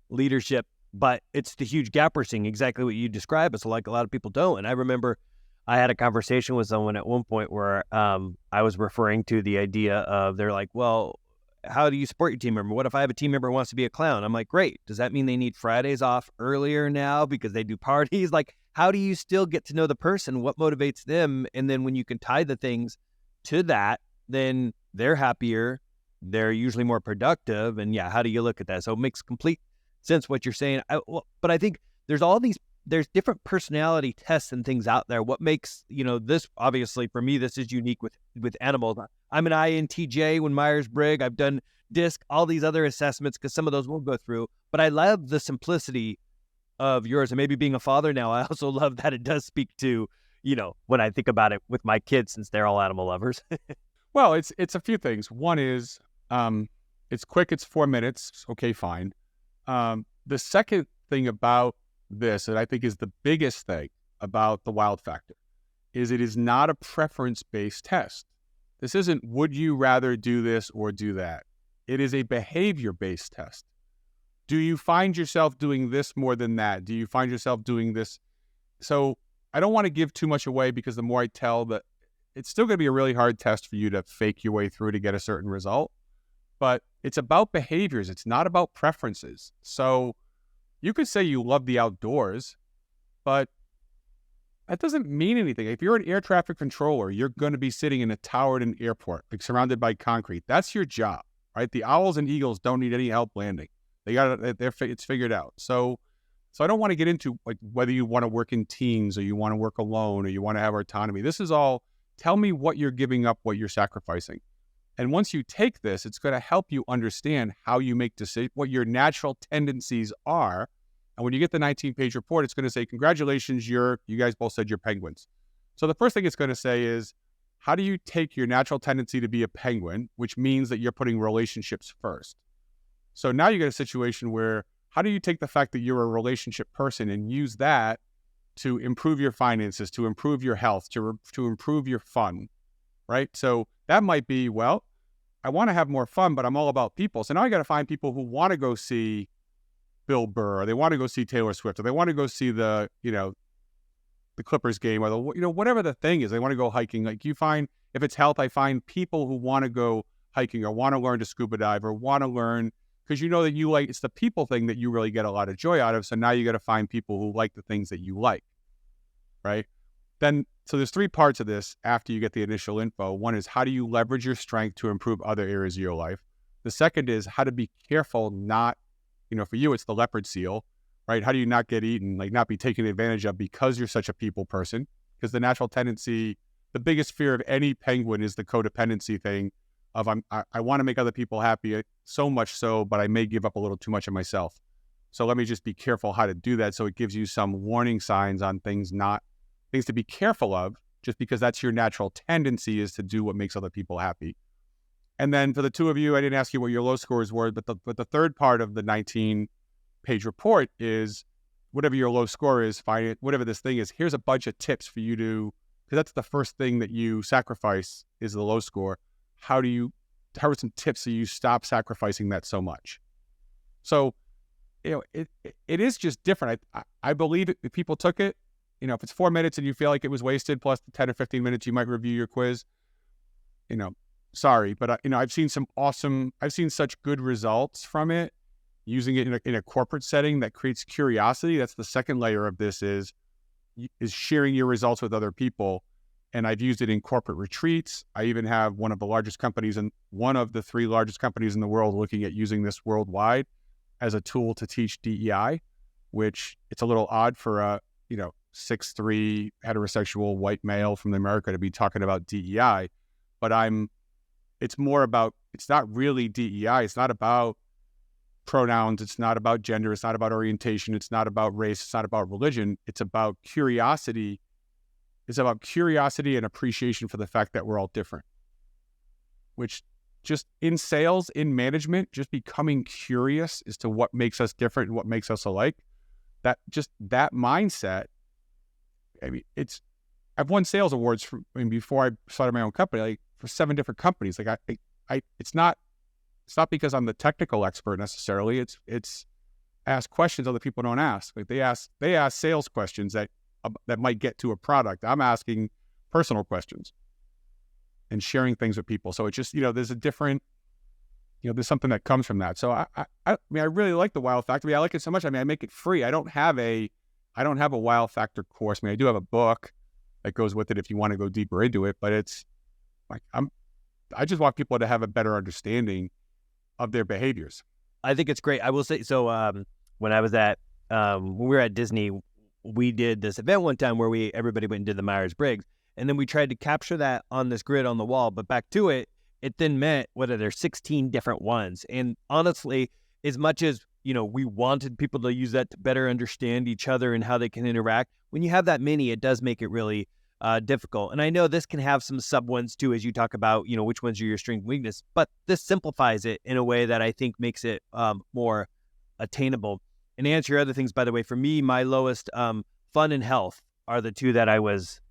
leadership, but it's the huge gap we're seeing, exactly what you described. It's like a lot of people don't. And I remember I had a conversation with someone at one point where I was referring to the idea of, they're like, well, how do you support your team member? What if I have a team member who wants to be a clown? I'm like, great. Does that mean they need Fridays off earlier now because they do parties? Like, how do you still get to know the person? What motivates them? And then when you can tie the things to that, then they're happier. They're usually more productive. And yeah, how do you look at that? So it makes complete sense what you're saying. But I think there's different personality tests and things out there. What makes, this, obviously for me, this is unique with animals. I'm an INTJ when Myers Briggs. I've done DISC, all these other assessments, because some of those we'll go through. But I love the simplicity of yours. And maybe being a father now, I also love that it does speak to, when I think about it with my kids, since they're all animal lovers. Well, it's a few things. One is it's quick. It's 4 minutes. Okay, fine. The second thing about this, that I think is the biggest thing about the wild factor, is it is not a preference-based test. This isn't, would you rather do this or do that? It is a behavior-based test. Do you find yourself doing this more than that? Do you find yourself doing this? So I don't want to give too much away, because the more I tell, that it's still going to be a really hard test for you to fake your way through to get a certain result. But it's about behaviors. It's not about preferences. So you could say you love the outdoors, but that doesn't mean anything. If you're an air traffic controller, you're going to be sitting in a tower at an airport, like surrounded by concrete. That's your job, right? The owls and eagles don't need any help landing. It's figured out. So I don't want to get into like whether you want to work in teams or you want to work alone or you want to have autonomy. This is all, tell me what you're giving up, what you're sacrificing. And once you take this, it's going to help you understand how you make decisions, what your natural tendencies are. And when you get the 19-page report, it's going to say, congratulations, you guys both said you're penguins. So the first thing it's going to say is, how do you take your natural tendency to be a penguin, which means that you're putting relationships first. So now you get a situation where, how do you take the fact that you're a relationship person and use that to improve your finances, to improve your health, to improve your fun, right? So that might be, well, I want to have more fun, but I'm all about people. So now I got to find people who want to go see Bill Burr, or they want to go see Taylor Swift, or they want to go see the Clippers game, or whatever the thing is. They want to go hiking. Like, you find, if it's health, I find people who want to go hiking or want to learn to scuba dive or want to learn, because that it's the people thing that you really get a lot of joy out of. So now you got to find people who like the things that you like, right? So there's 3 parts of this after you get the initial info. One is, how do you leverage your strength to improve other areas of your life? The second is how to be careful not, for you, it's the leopard seal, right? How do you not get eaten, like not be taken advantage of because you're such a people person? Because the natural tendency, the biggest fear of any penguin is the codependency thing of, I want to make other people happy, so much so, but I may give up a little too much of myself. So let me just be careful how to do that. So it gives you some warning signs on things to be careful of, just because that's your natural tendency, is to do what makes other people happy. And then for the 2 of you, I didn't ask you what your low scores were, but the third part of the 19-page report is, whatever your low score is, find it, whatever this thing is, here's a bunch of tips for you to, because that's the first thing that you sacrifice, is the low score. How are some tips so you stop sacrificing that so much? So, it is just different. I believe if people took it, if it's 4 minutes and you feel like it was wasted, plus the 10 or 15 minutes you might review your quiz, sorry, but I've seen such good results from it, using it in a corporate setting that creates curiosity. That's the second layer of this, is sharing your results with other people. And I've used it in corporate retreats. I even have one of the 3 largest companies in the world looking at using this worldwide. as a tool to teach DEI, which it's a little odd for a 6'3" heterosexual white male from America to be talking about DEI. But it's not really DEI. It's not about pronouns. It's not about gender. It's not about orientation. It's not about race. It's not about religion. It's about curiosity. It's about curiosity and appreciation for the fact that we're all different, which just in sales, in management, just becoming curious as to what makes us different and what makes us alike. That mindset. I mean, I've won sales awards before I started my own company, like for 7 different companies. Like it's not because I'm the technical expert necessarily. It's ask questions other people don't ask. Like they ask sales questions that might get to a product. I'm asking personal questions and sharing things with people. So it's just, there's a different, there's something that comes from that. So I mean, I really like the Wow Factor. I mean, I like it so much. I mean, I make it free. I don't have a Wow Factor course. I mean, I do have a book that goes with it if you want to go deeper into it, but it's like, I just want people to have a better understanding of their behaviors. I think it's great. I will say, so when I was when we were at Disney, we did this event one time where everybody went and did the Myers Briggs, and then we tried to capture that on this grid on the wall. But back to it then meant, what are there, 16 different ones. And honestly, as much as, we wanted people to use that to better understand each other and how they can interact, when you have that many, it does make it really difficult. And I know this can have some sub ones too, as you talk about, which ones are your strength and weakness, but this simplifies it in a way that I think makes it more attainable. And to answer your other things, by the way, for me, my lowest, fun and health are the 2 that I was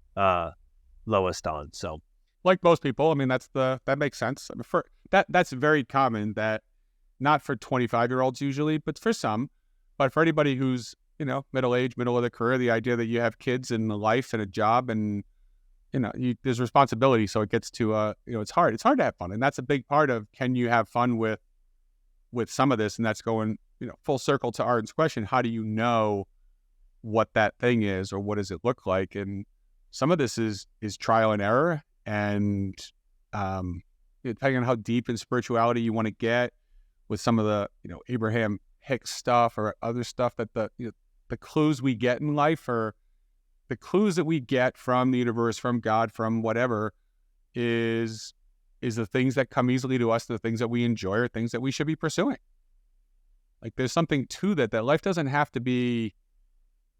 lowest on. So, like most people, I mean, that makes sense. I mean, that's very common. That not for 25-year-olds usually, but for some. But for anybody who's middle age, middle of the career, the idea that you have kids and a life and a job and there's responsibility. So it gets to it's hard. It's hard to have fun, and that's a big part of, can you have fun with some of this? And that's going full circle to Arden's question. How do you know what that thing is, or what does it look like? And some of this is trial and error, and depending on how deep in spirituality you want to get with some of the Abraham Hicks stuff or other stuff, that the clues we get in life, or the clues that we get from the universe, from God, from whatever, is the things that come easily to us, the things that we enjoy, or things that we should be pursuing. Like there's something to that life doesn't have to be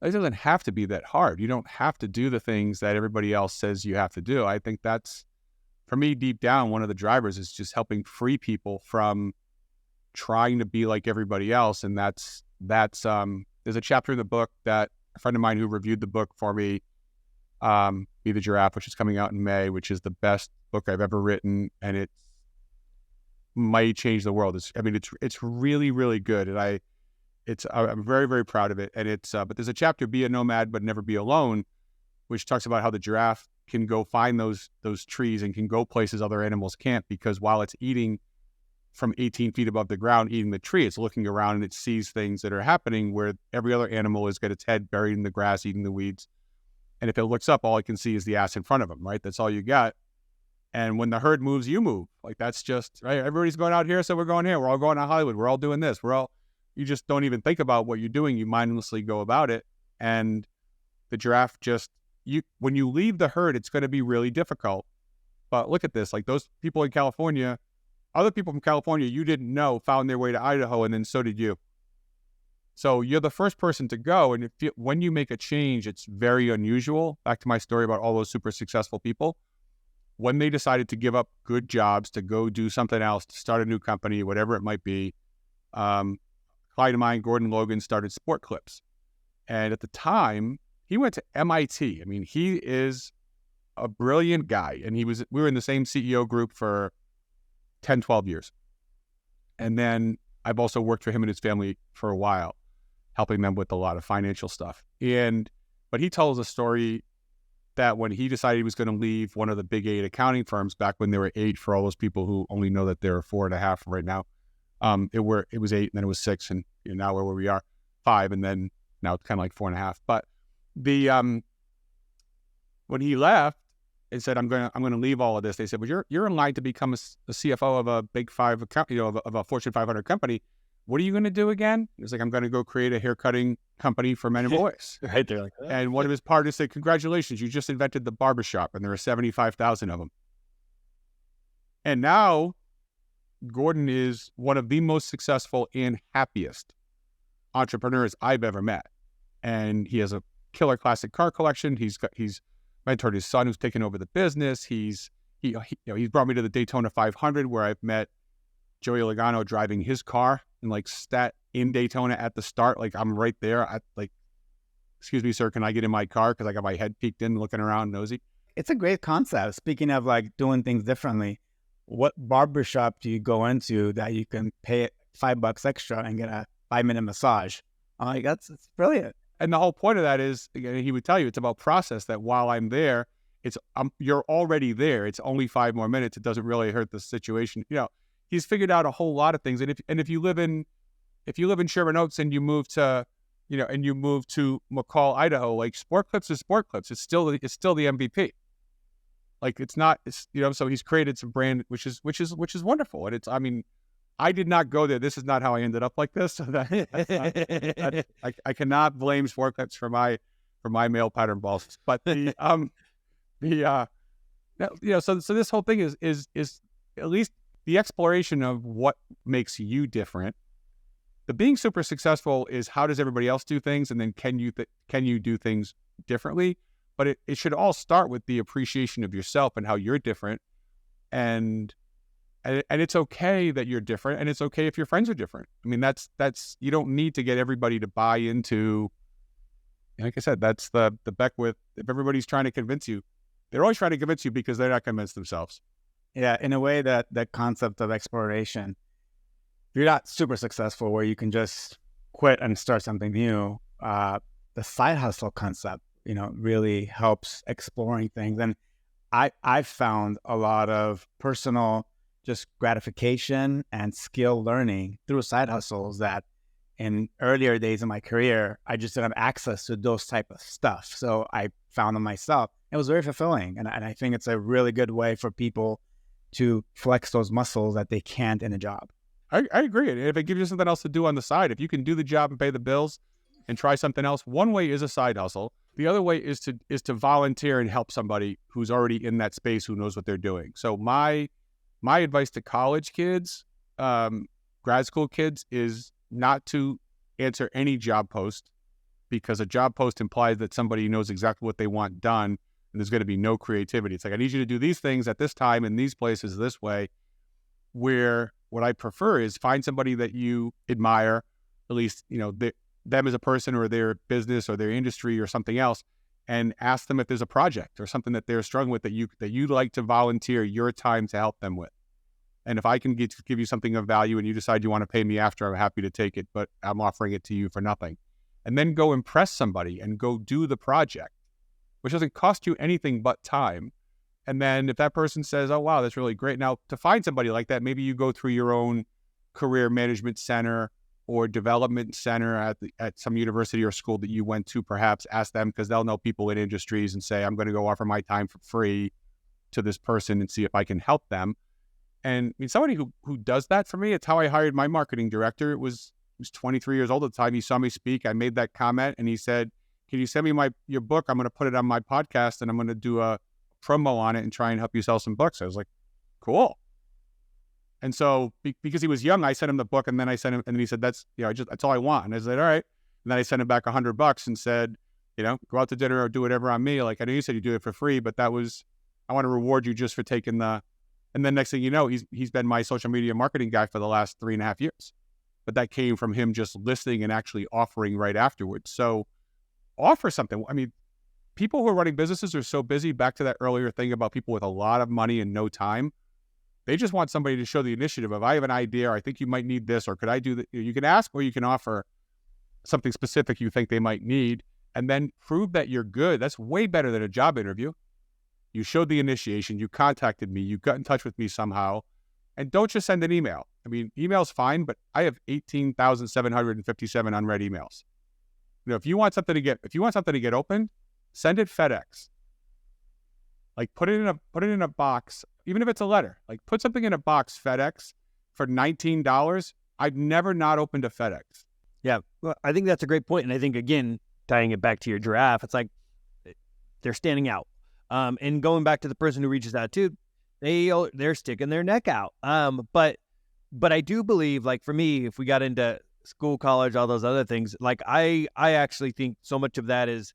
that hard. You don't have to do the things that everybody else says you have to do. I think that's, for me, deep down, one of the drivers is just helping free people from trying to be like everybody else. And that's there's a chapter in the book that a friend of mine who reviewed the book for me, Be the Giraffe, which is coming out in May, which is the best book I've ever written, and it might change the world. It's really, really good, and I'm very, very proud of it. And but there's a chapter, Be a Nomad but Never Be Alone, which talks about how the giraffe can go find those trees and can go places other animals can't, because while it's eating from 18 feet above the ground, eating the tree, it's looking around and it sees things that are happening where every other animal has got its head buried in the grass, eating the weeds. And if it looks up, all it can see is the ass in front of him, right? That's all you got. And when the herd moves, you move. Like, that's just, right? Everybody's going out here, so we're going here. We're all going to Hollywood. We're all doing this. You just don't even think about what you're doing. You mindlessly go about it. And the giraffe when you leave the herd, it's going to be really difficult. But look at this, like those people in California, other people from California you didn't know found their way to Idaho, and then so did you. So you're the first person to go. And when you make a change, it's very unusual. Back to my story about all those super successful people. When they decided to give up good jobs to go do something else, to start a new company, whatever it might be, client of mine, Gordon Logan, started Sport Clips. And at the time, he went to MIT. I mean, he is a brilliant guy. And we were in the same CEO group for 10, 12 years. And then I've also worked for him and his family for a while, helping them with a lot of financial stuff. But he tells a story that when he decided he was going to leave one of the big 8 accounting firms back when there were 8, for all those people who only know that there are 4.5 right now, it was 8, and then it was 6, and now where we are, 5, and then now it's kind of like 4.5. But when he left and said, I'm going to leave all of this, they said, well, you're in line to become a CFO of a big 5 account, of a Fortune 500 company. what are you going to do again? He was like, I'm going to go create a haircutting company for men and boys. Right there, like, And one of his partners said, congratulations, you just invented the barbershop, and there are 75,000 of them. And now Gordon is one of the most successful and happiest entrepreneurs I've ever met. And he has a killer classic car collection. He's mentored his son who's taken over the business. He's brought me to the Daytona 500 where I've met Joey Logano driving his car and like stat in Daytona at the start. Like I'm right there. I like, excuse me, sir, can I get in my car? Because I got my head peeked in, looking around, nosy. It's a great concept. Speaking of like doing things differently, what barbershop do you go into that you can pay $5 extra and get a 5-minute massage? I'm like, it's brilliant. And the whole point of that is, again, he would tell you, it's about process, that while I'm there, you're already there. It's only 5 more minutes. It doesn't really hurt the situation. You know, he's figured out a whole lot of things. And if you live in Sherman Oaks and you move to McCall, Idaho, like Sport Clips is Sport Clips. It's still the MVP. Like so he's created some brand, which is wonderful. And I mean, I did not go there. This is not how I ended up like this. So I cannot blame Sport Clips for my male pattern balls. But so this whole thing is at least the exploration of what makes you different. The being super successful is how does everybody else do things, and then can you do things differently? But it should all start with the appreciation of yourself and how you're different, and it's okay that you're different, and it's okay if your friends are different. I mean, that's you don't need to get everybody to buy into. Like I said, that's the Beckwith. If everybody's trying to convince you, they're always trying to convince you because they're not convinced themselves. Yeah, in a way, that concept of exploration, if you're not super successful where you can just quit and start something new, the side hustle concept, really helps exploring things. And I've found a lot of personal just gratification and skill learning through side hustles that in earlier days of my career, I just didn't have access to those type of stuff. So I found them myself. It was very fulfilling. And I think it's a really good way for people to flex those muscles that they can't in a job. I agree. And if it gives you something else to do on the side, if you can do the job and pay the bills and try something else, one way is a side hustle. The other way is to volunteer and help somebody who's already in that space, who knows what they're doing. So my advice to college kids, grad school kids, is not to answer any job post, because a job post implies that somebody knows exactly what they want done, and there's going to be no creativity. It's like, I need you to do these things at this time in these places this way, where what I prefer is find somebody that you admire, at least, them as a person or their business or their industry or something else, and ask them if there's a project or something that they're struggling with that you'd like to volunteer your time to help them with. And if I can give you something of value and you decide you want to pay me after, I'm happy to take it, but I'm offering it to you for nothing. And then go impress somebody and go do the project, which doesn't cost you anything but time. And then if that person says, oh, wow, that's really great. Now, to find somebody like that, maybe you go through your own career management center or development center at some university or school that you went to, perhaps. Ask them, because they'll know people in industries, and say, I'm going to go offer my time for free to this person and see if I can help them. And I mean, somebody who does that for me, it's how I hired my marketing director. He was 23 years old at the time. He saw me speak. I made that comment and he said, can you send me your book? I'm going to put it on my podcast and I'm going to do a promo on it and try and help you sell some books. I was like, cool. And so because he was young, I sent him the book, and then I sent him, and then he said, that's all I want. And I said, all right. And then I sent him back $100 and said, go out to dinner or do whatever on me. Like, I know you said you do it for free, but I want to reward you just for taking and then next thing you know, he's been my social media marketing guy for the last 3.5 years. But that came from him just listening and actually offering right afterwards. So offer something. I mean, people who are running businesses are so busy, back to that earlier thing about people with a lot of money and no time. They just want somebody to show the initiative of, I have an idea, or I think you might need this, or could I do that? You can ask, or you can offer something specific you think they might need, and then prove that you're good. That's way better than a job interview. You showed the initiation, you contacted me, you got in touch with me somehow, and don't just send an email. I mean, email's fine, but I have 18,757 unread emails. If you want something to get opened, send it FedEx. Like, put it in a box, even if it's a letter. Like, put something in a box FedEx for $19. I've never not opened a FedEx. Yeah, well, I think that's a great point. And I think, again, tying it back to your giraffe, it's like they're standing out. And going back to the person who reaches out too, they're sticking their neck out. But I do believe, like for me, if we got into school, college, all those other things, like I actually think so much of that is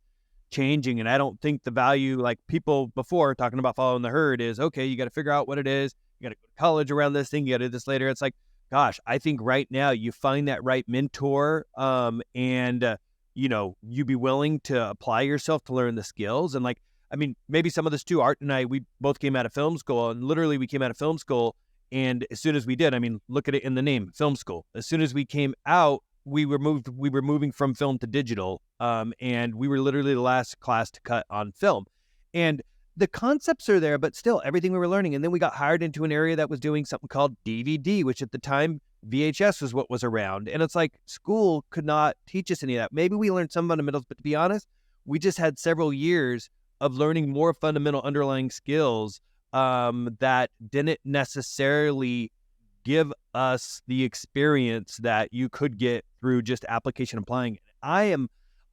changing. And I don't think the value, like people before talking about following the herd, is okay, you got to figure out what it is. You got to go to college around this thing. You got to do this later. It's like, gosh, I think right now you find that right mentor, and you be willing to apply yourself to learn the skills. And like, I mean, maybe some of this too. Art and I, we both came out of film school, and literally we came out of film school. And as soon as we did, I mean, look at it in the name, film school. As soon as we came out, we were moving from film to digital. And we were literally the last class to cut on film. And the concepts are there, but still everything we were learning. And then we got hired into an area that was doing something called DVD, which at the time VHS was what was around. And it's like school could not teach us any of that. Maybe we learned some fundamentals, but to be honest, we just had several years of learning more fundamental underlying skills that didn't necessarily give us the experience that you could get through just application applying.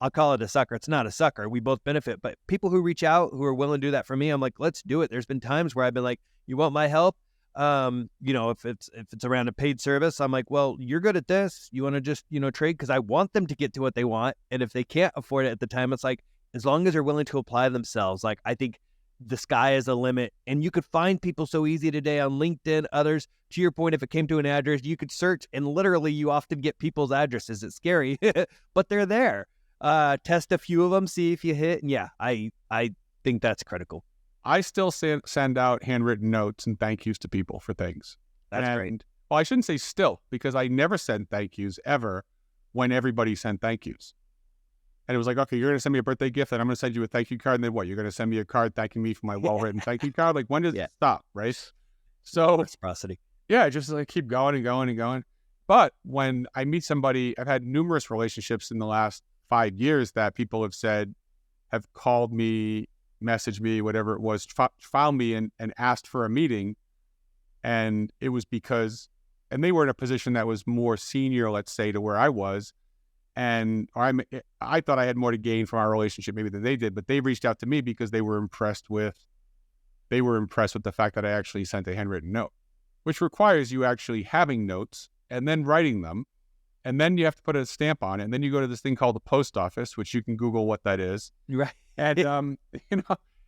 I'll call it a sucker. It's not a sucker. We both benefit. But people who reach out, who are willing to do that for me, I'm like, let's do it. There's been times where I've been like, you want my help? If it's around a paid service, I'm like, well, you're good at this. You want to just, trade? Because I want them to get to what they want. And if they can't afford it at the time, it's like, as long as they're willing to apply themselves, like I think the sky is the limit. And you could find people so easy today on LinkedIn, others. To your point, if it came to an address, you could search and literally you often get people's addresses. It's scary, but they're there. Test a few of them, see if you hit. And yeah, I think that's critical. I still send out handwritten notes and thank yous to people for things. That's great. Well, I shouldn't say still, because I never sent thank yous ever when everybody sent thank yous. And it was like, okay, you're going to send me a birthday gift and I'm going to send you a thank you card. And then what? You're going to send me a card thanking me for my well-written thank you card? Like, when does it stop, right? So, reciprocity. Yeah, just like keep going and going and going. But when I meet somebody, I've had numerous relationships in the last 5 years that people have called me, messaged me, whatever it was, found me and asked for a meeting. And it was because, and they were in a position that was more senior, let's say, to where I was. I thought I had more to gain from our relationship maybe than they did, but they reached out to me because they were impressed with the fact that I actually sent a handwritten note, which requires you actually having notes and then writing them. And then you have to put a stamp on it. And then you go to this thing called the post office, which you can Google what that is. Right. And,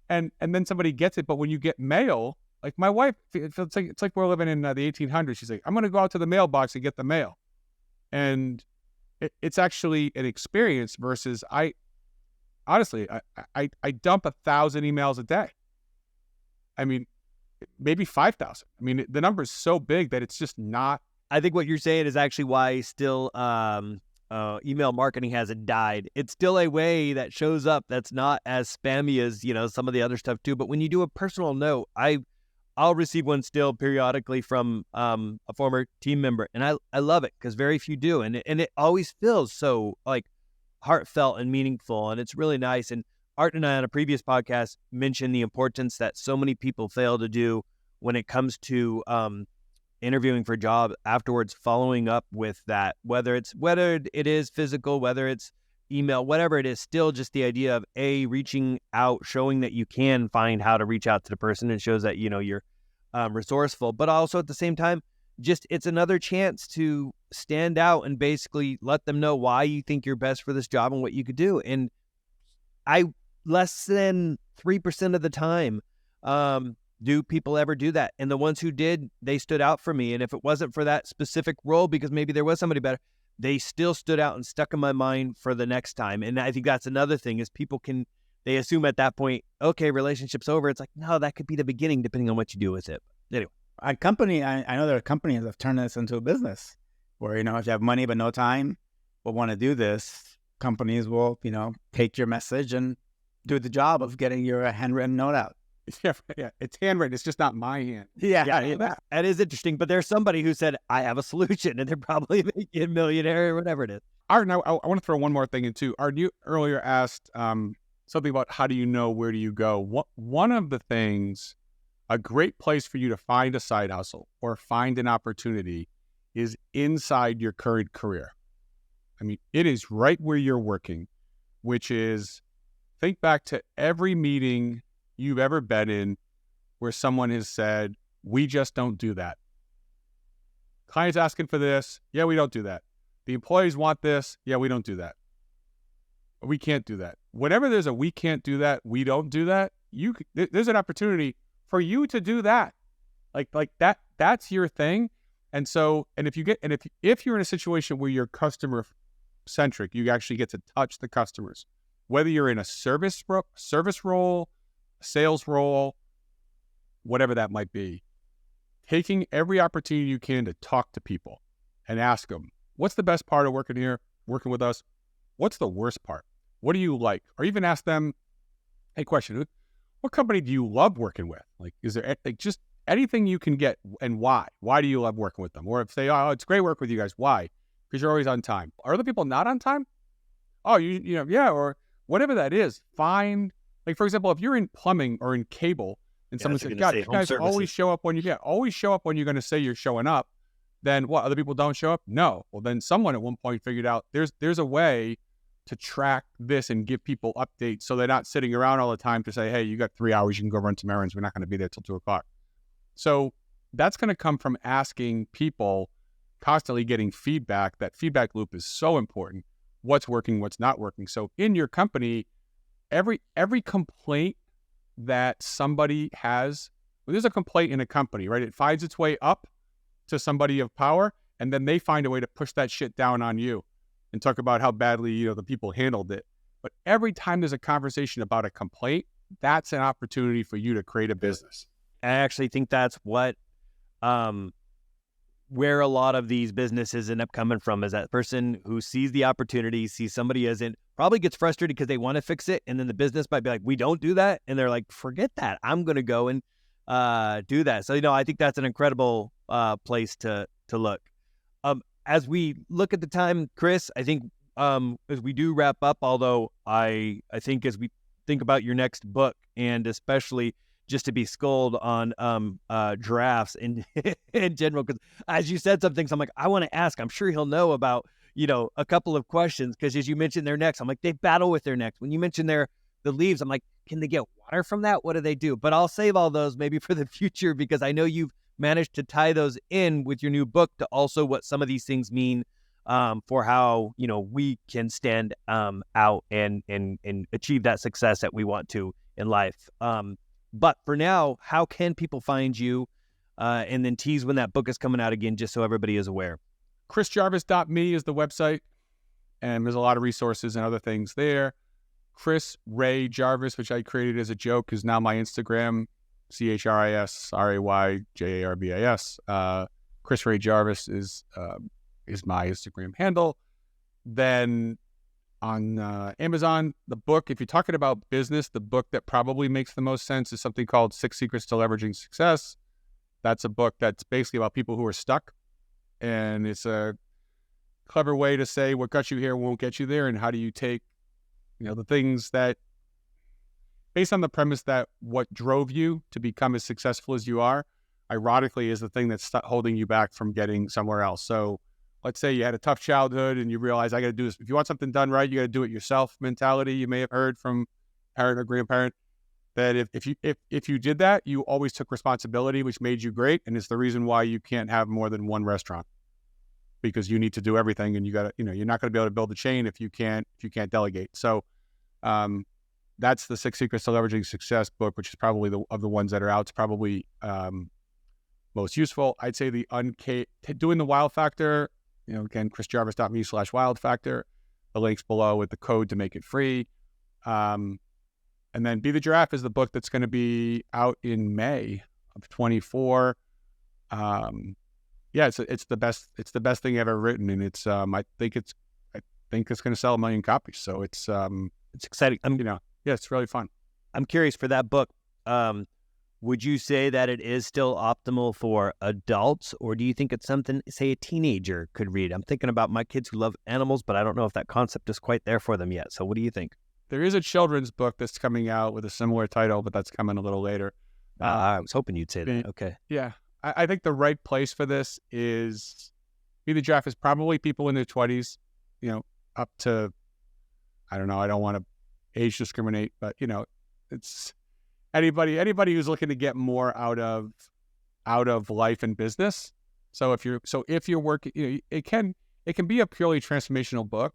and then somebody gets it. But when you get mail, like my wife, it's like we're living in the 1800s. She's like, I'm going to go out to the mailbox and get the mail. And it's actually an experience versus I dump 1,000 emails a day. I mean, maybe 5,000. I mean, the number is so big that it's just not. I think what you're saying is actually why still email marketing hasn't died. It's still a way that shows up that's not as spammy as, some of the other stuff too. But when you do a personal note, I'll receive one still periodically from a former team member. And I love it because very few do. And it always feels so like heartfelt and meaningful. And it's really nice. And Art and I on a previous podcast mentioned the importance that so many people fail to do when it comes to interviewing for a job afterwards, following up with that, whether it is physical, whether it's email, whatever it is, still just the idea of reaching out, showing that you can find how to reach out to the person and shows that, you're resourceful, but also at the same time, just it's another chance to stand out and basically let them know why you think you're best for this job and what you could do. And less than 3% of the time, do people ever do that? And the ones who did, they stood out for me. And if it wasn't for that specific role, because maybe there was somebody better, they still stood out and stuck in my mind for the next time. And I think that's another thing is they assume at that point, okay, relationship's over. It's like, no, that could be the beginning depending on what you do with it. Anyway. I know there are companies that have turned this into a business where, if you have money but no time, but want to do this, companies will, take your message and do the job of getting your handwritten note out. Yeah, it's handwritten. It's just not my hand. Yeah, that is interesting. But there's somebody who said, I have a solution, and they're probably making a millionaire or whatever it is. Art, now I want to throw one more thing in too. Art, you earlier asked something about how do you know, where do you go? One of the things, a great place for you to find a side hustle or find an opportunity is inside your current career. I mean, it is right where you're working, which is, think back to every meeting you've ever been in where someone has said, we just don't do that. Client's asking for this. Yeah, we don't do that. The employees want this. Yeah, we don't do that. We can't do that. Whenever there's a we can't do that, we don't do that, there's an opportunity for you to do that. Like that's your thing. And so, and if you're in a situation where you're customer centric, you actually get to touch the customers, whether you're in a service role, sales role, whatever that might be, taking every opportunity you can to talk to people and ask them, what's the best part of working here, working with us? What's the worst part? What do you like? Or even ask them, hey, question, what company do you love working with? Like, is there just anything you can get, and why? Why do you love working with them? Or if they, oh, it's great working with you guys. Why? Because you're always on time. Are other people not on time? Oh, you know, yeah, or whatever that is. Find, like, for example, if you're in plumbing or in cable, and someone says, God, you guys always show up when always show up when you're going to say you're showing up, then what, other people don't show up? No. Well, then someone at one point figured out there's a way to track this and give people updates so they're not sitting around all the time to say, hey, you got 3 hours, you can go run some errands. We're not going to be there till 2:00. So that's going to come from asking people, constantly getting feedback. That feedback loop is so important. What's working, what's not working. So in your company, every complaint that somebody has, well, there's a complaint in a company, right? It finds its way up to somebody of power, and then they find a way to push that shit down on you and talk about how badly, you know, the people handled it. But every time there's a conversation about a complaint, that's an opportunity for you to create a business. I actually think that's what, where a lot of these businesses end up coming from, is that person who sees the opportunity, sees somebody isn't, probably gets frustrated because they want to fix it. And then the business might be like, we don't do that. And they're like, forget that. I'm going to go and do that. So, you know, I think that's an incredible place to look. As we look at the time, Chris, I think as we do wrap up, although I think as we think about your next book, and especially just to be schooled on giraffes in general, because as you said some things, I'm like, I want to ask. I'm sure he'll know about, you know, a couple of questions, because as you mentioned their necks, I'm like, they battle with their necks. When you mentioned the leaves, I'm like, can they get water from that? What do they do? But I'll save all those maybe for the future, because I know you've managed to tie those in with your new book to also what some of these things mean for how, you know, we can stand out and achieve that success that we want to in life. But for now, how can people find you? And then tease when that book is coming out again, just so everybody is aware. ChrisJarvis.me is the website, and there's a lot of resources and other things there. Chris Ray Jarvis, which I created as a joke, is now my Instagram, ChrisRayJarvis. Chris Ray Jarvis is my Instagram handle. Then on Amazon, the book, if you're talking about business, the book that probably makes the most sense is something called 6 Secrets to Leveraging Success. That's a book that's basically about people who are stuck. And it's a clever way to say what got you here won't get you there. And how do you take, you know, the things that, based on the premise that what drove you to become as successful as you are, ironically, is the thing that's holding you back from getting somewhere else. So let's say you had a tough childhood and you realize, I got to do this. If you want something done right, you got to do it yourself mentality. You may have heard from parent or grandparent that if you did that, you always took responsibility, which made you great. And it's the reason why you can't have more than one restaurant, because you need to do everything, and you got to, you know, you're not going to be able to build a chain if you can't delegate. So that's the 6 Secrets to Leveraging Success book, which is probably of the ones that are out, it's probably most useful. I'd say doing the Wild Factor, you know, again, chrisjarvis.me/wild factor. The link's below with the code to make it free. And then Be the Giraffe is the book that's going to be out in May of 24. Yeah, it's the best thing ever written, and it's I think it's going to sell 1 million copies. So it's exciting. Yeah, it's really fun. I'm curious, for that book, would you say that it is still optimal for adults, or do you think it's something, say, a teenager could read? I'm thinking about my kids who love animals, but I don't know if that concept is quite there for them yet. So what do you think? There is a children's book that's coming out with a similar title, but that's coming a little later. I was hoping you'd say that. Okay. Yeah. I think the right place for this is Be the Giraffe is probably people in their 20s, up to, I don't know, I don't want to age discriminate, but it's anybody who's looking to get more out of life and business. So if you're working, it can be a purely transformational book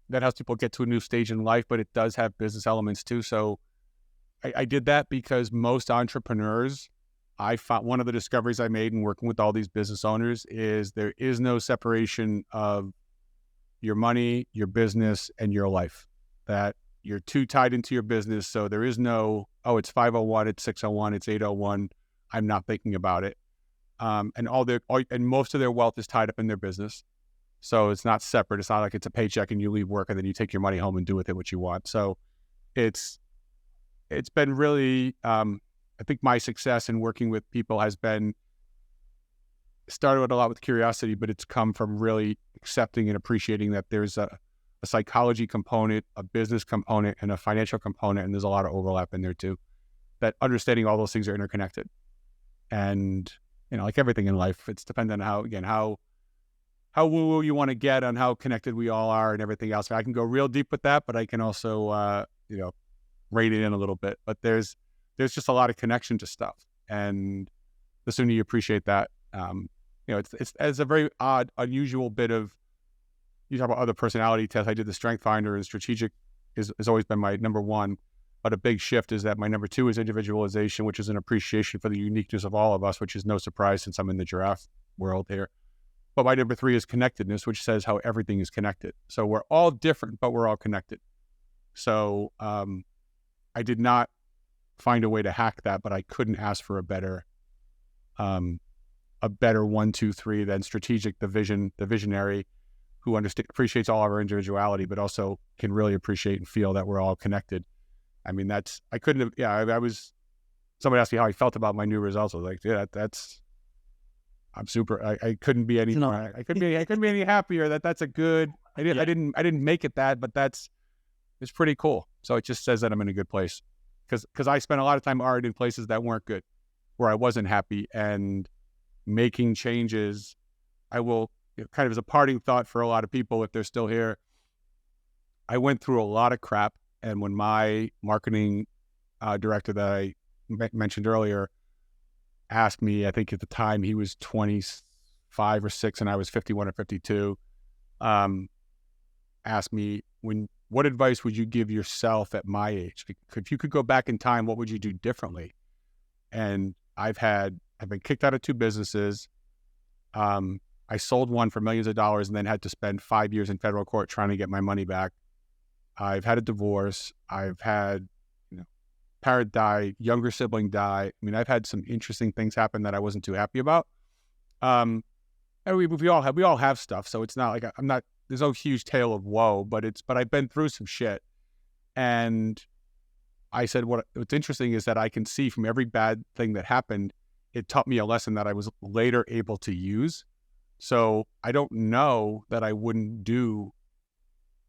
that helps people get to a new stage in life, but it does have business elements too. So I did that because most entrepreneurs, I found one of the discoveries I made in working with all these business owners is there is no separation of your money, your business, and your life. That you're too tied into your business. So there is no, oh, it's 501, it's 601, it's 801. I'm not thinking about it. And most of their wealth is tied up in their business. So it's not separate. It's not like it's a paycheck and you leave work and then you take your money home and do with it what you want. So it's been really, I think my success in working with people has been started with a lot with curiosity, but it's come from really accepting and appreciating that there's a psychology component, a business component, and a financial component, and there's a lot of overlap in there too. That understanding all those things are interconnected. And, like everything in life, it's dependent on how woo-woo you want to get on how connected we all are and everything else. I can go real deep with that, but I can also, rein it in a little bit. But there's just a lot of connection to stuff. And the sooner you appreciate that, it's a very odd, unusual bit of, you talk about other personality tests. I did the Strength Finder, and strategic has always been my number one. But a big shift is that my number two is individualization, which is an appreciation for the uniqueness of all of us, which is no surprise since I'm in the giraffe world here. But my number three is connectedness, which says how everything is connected. So we're all different, but we're all connected. So I did not find a way to hack that, but I couldn't ask for a better 1, 2, 3 than strategic, the visionary, who appreciates all of our individuality, but also can really appreciate and feel that we're all connected. I mean, somebody asked me how I felt about my new results. I was like, yeah, I'm super, I couldn't be any, I couldn't be any happier that's a good, I didn't make it that, but it's pretty cool. So it just says that I'm in a good place because I spent a lot of time already in places that weren't good, where I wasn't happy, and making changes. I will, kind of as a parting thought for a lot of people, if they're still here, I went through a lot of crap. And when my marketing director that I mentioned earlier asked me, I think at the time he was 25 or 6 and I was 51 or 52, asked me, what advice would you give yourself at my age? If you could go back in time, what would you do differently? And I've been kicked out of 2 businesses. I sold one for millions of dollars and then had to spend 5 years in federal court trying to get my money back. I've had a divorce. I've had, parent die, younger sibling die. I mean, I've had some interesting things happen that I wasn't too happy about. And we all have stuff. So it's not like there's no huge tale of woe, but I've been through some shit. And I said, what's interesting is that I can see from every bad thing that happened, it taught me a lesson that I was later able to use. So I don't know that I wouldn't do,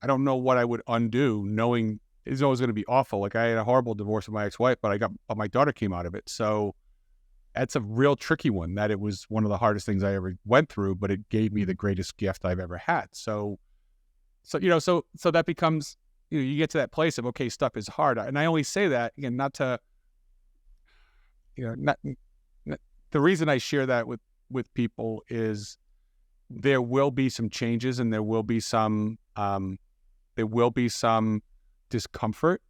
I don't know what I would undo knowing it's always going to be awful. Like I had a horrible divorce with my ex-wife, but my daughter came out of it. So that's a real tricky one, that it was one of the hardest things I ever went through, but it gave me the greatest gift I've ever had. So that becomes, you get to that place of, okay, stuff is hard. And I only say that, again, not to, the reason I share that with people is there will be some changes and there will be some discomfort,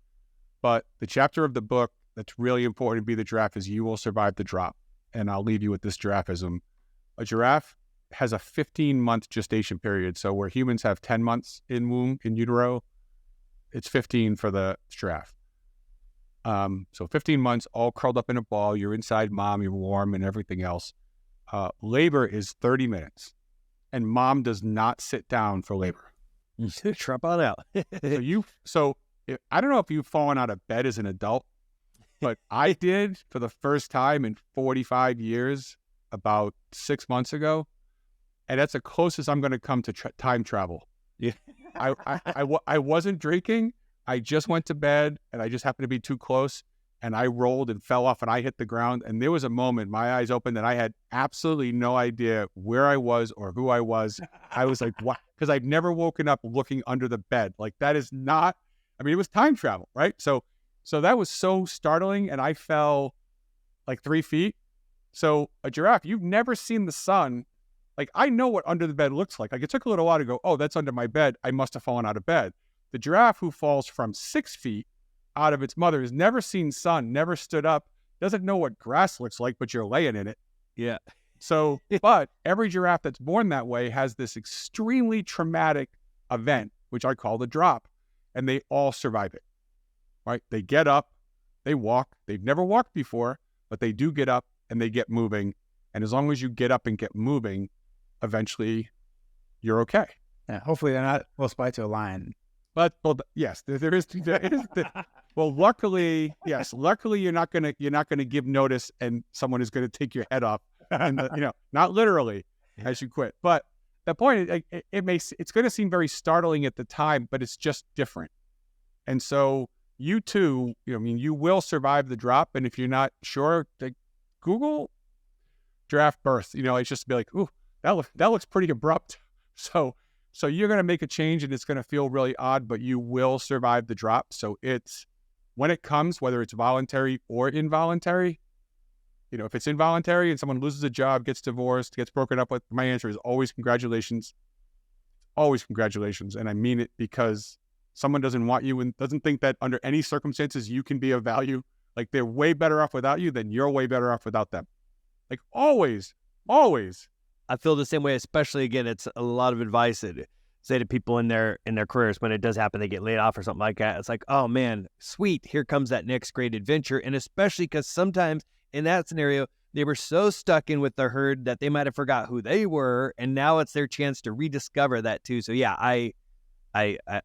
but the chapter of the book that's really important to Be the Giraffe is you will survive the drop. And I'll leave you with this giraffism. A giraffe has a 15-month gestation period. So where humans have 10 months in utero, it's 15 for the giraffe. So 15 months all curled up in a ball. You're inside mom, you're warm and everything else. Labor is 30 minutes and mom does not sit down for labor. Trump on out. I don't know if you've fallen out of bed as an adult, but I did for the first time in 45 years about 6 months ago. And that's the closest I'm going to come to time travel. Yeah. I wasn't drinking. I just went to bed and I just happened to be too close. and I rolled and fell off and I hit the ground. And there was a moment, my eyes opened, and I had absolutely no idea where I was or who I was. I was like, what? Because I've never woken up looking under the bed. Like, that is not, I mean, it was time travel, right? So that was so startling, and I fell like 3 feet. So a giraffe, you've never seen the sun. Like, I know what under the bed looks like. Like, it took a little while to go, oh, that's under my bed. I must have fallen out of bed. The giraffe who falls from 6 feet out of its mother has never seen sun, never stood up, doesn't know what grass looks like, but you're laying in it. Yeah. So, but every giraffe that's born that way has this extremely traumatic event, which I call the drop, and they all survive it, right? They get up, they walk. They've never walked before, but they do get up and they get moving. And as long as you get up and get moving, eventually you're okay. Yeah, hopefully they're not close by to a lion. But yes, there is. Well, luckily, yes, luckily you're not gonna give notice, and someone is gonna take your head off, and not literally as you quit. But the point is, it's gonna seem very startling at the time, but it's just different. And so you too, you will survive the drop. And if you're not sure, Google giraffe birth. It's just be like, ooh, that looks pretty abrupt. So you're going to make a change, and it's going to feel really odd, but you will survive the drop. So when it comes, whether it's voluntary or involuntary, if it's involuntary and someone loses a job, gets divorced, gets broken up with, my answer is always congratulations. Always congratulations. And I mean it, because someone doesn't want you and doesn't think that under any circumstances you can be of value. Like, they're way better off without you than you're way better off without them. Like, always. I feel the same way, especially, again, it's a lot of advice that say to people in their careers when it does happen, they get laid off or something like that. It's like, oh man, sweet, here comes that next great adventure. And especially because sometimes in that scenario, they were so stuck in with the herd that they might have forgot who they were, and now it's their chance to rediscover that too. So yeah, I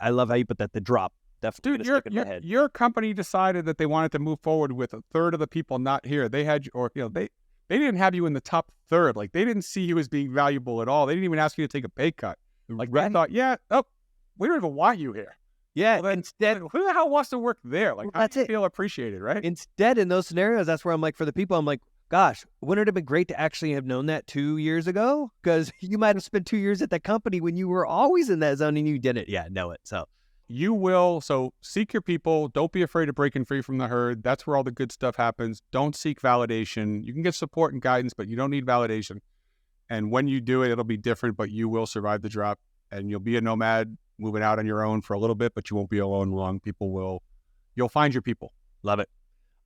love how you put that, the drop. Definitely. Dude, your company decided that they wanted to move forward with a third of the people not here. They had, they didn't have you in the top third. Like, they didn't see you as being valuable at all. They didn't even ask you to take a pay cut. Like, right. They thought, we don't even want you here. Yeah. Well, instead, who the hell wants to work there? Like, how do you feel appreciated, right? Instead, in those scenarios, that's where I'm like, for the people, I'm like, gosh, wouldn't it have been great to actually have known that 2 years ago? Because you might have spent 2 years at that company when you were always in that zone and you didn't know it. So you will. So seek your people. Don't be afraid of breaking free from the herd. That's where all the good stuff happens. Don't seek validation. You can get support and guidance, but you don't need validation. And when you do it, it'll be different, but you will survive the drop, and you'll be a nomad moving out on your own for a little bit, but you won't be alone long. You'll find your people. Love it.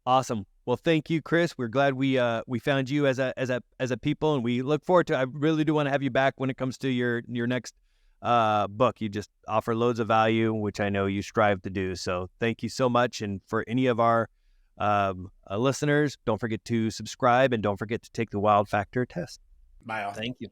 Awesome. Well, thank you, Chris. We're glad we found you as a people, and we look forward to, I really do want to have you back when it comes to your next book. You just offer loads of value, which I know you strive to do. So thank you so much. And for any of our listeners, don't forget to subscribe, and don't forget to take the Wild Factor test. Bye all. Thank you.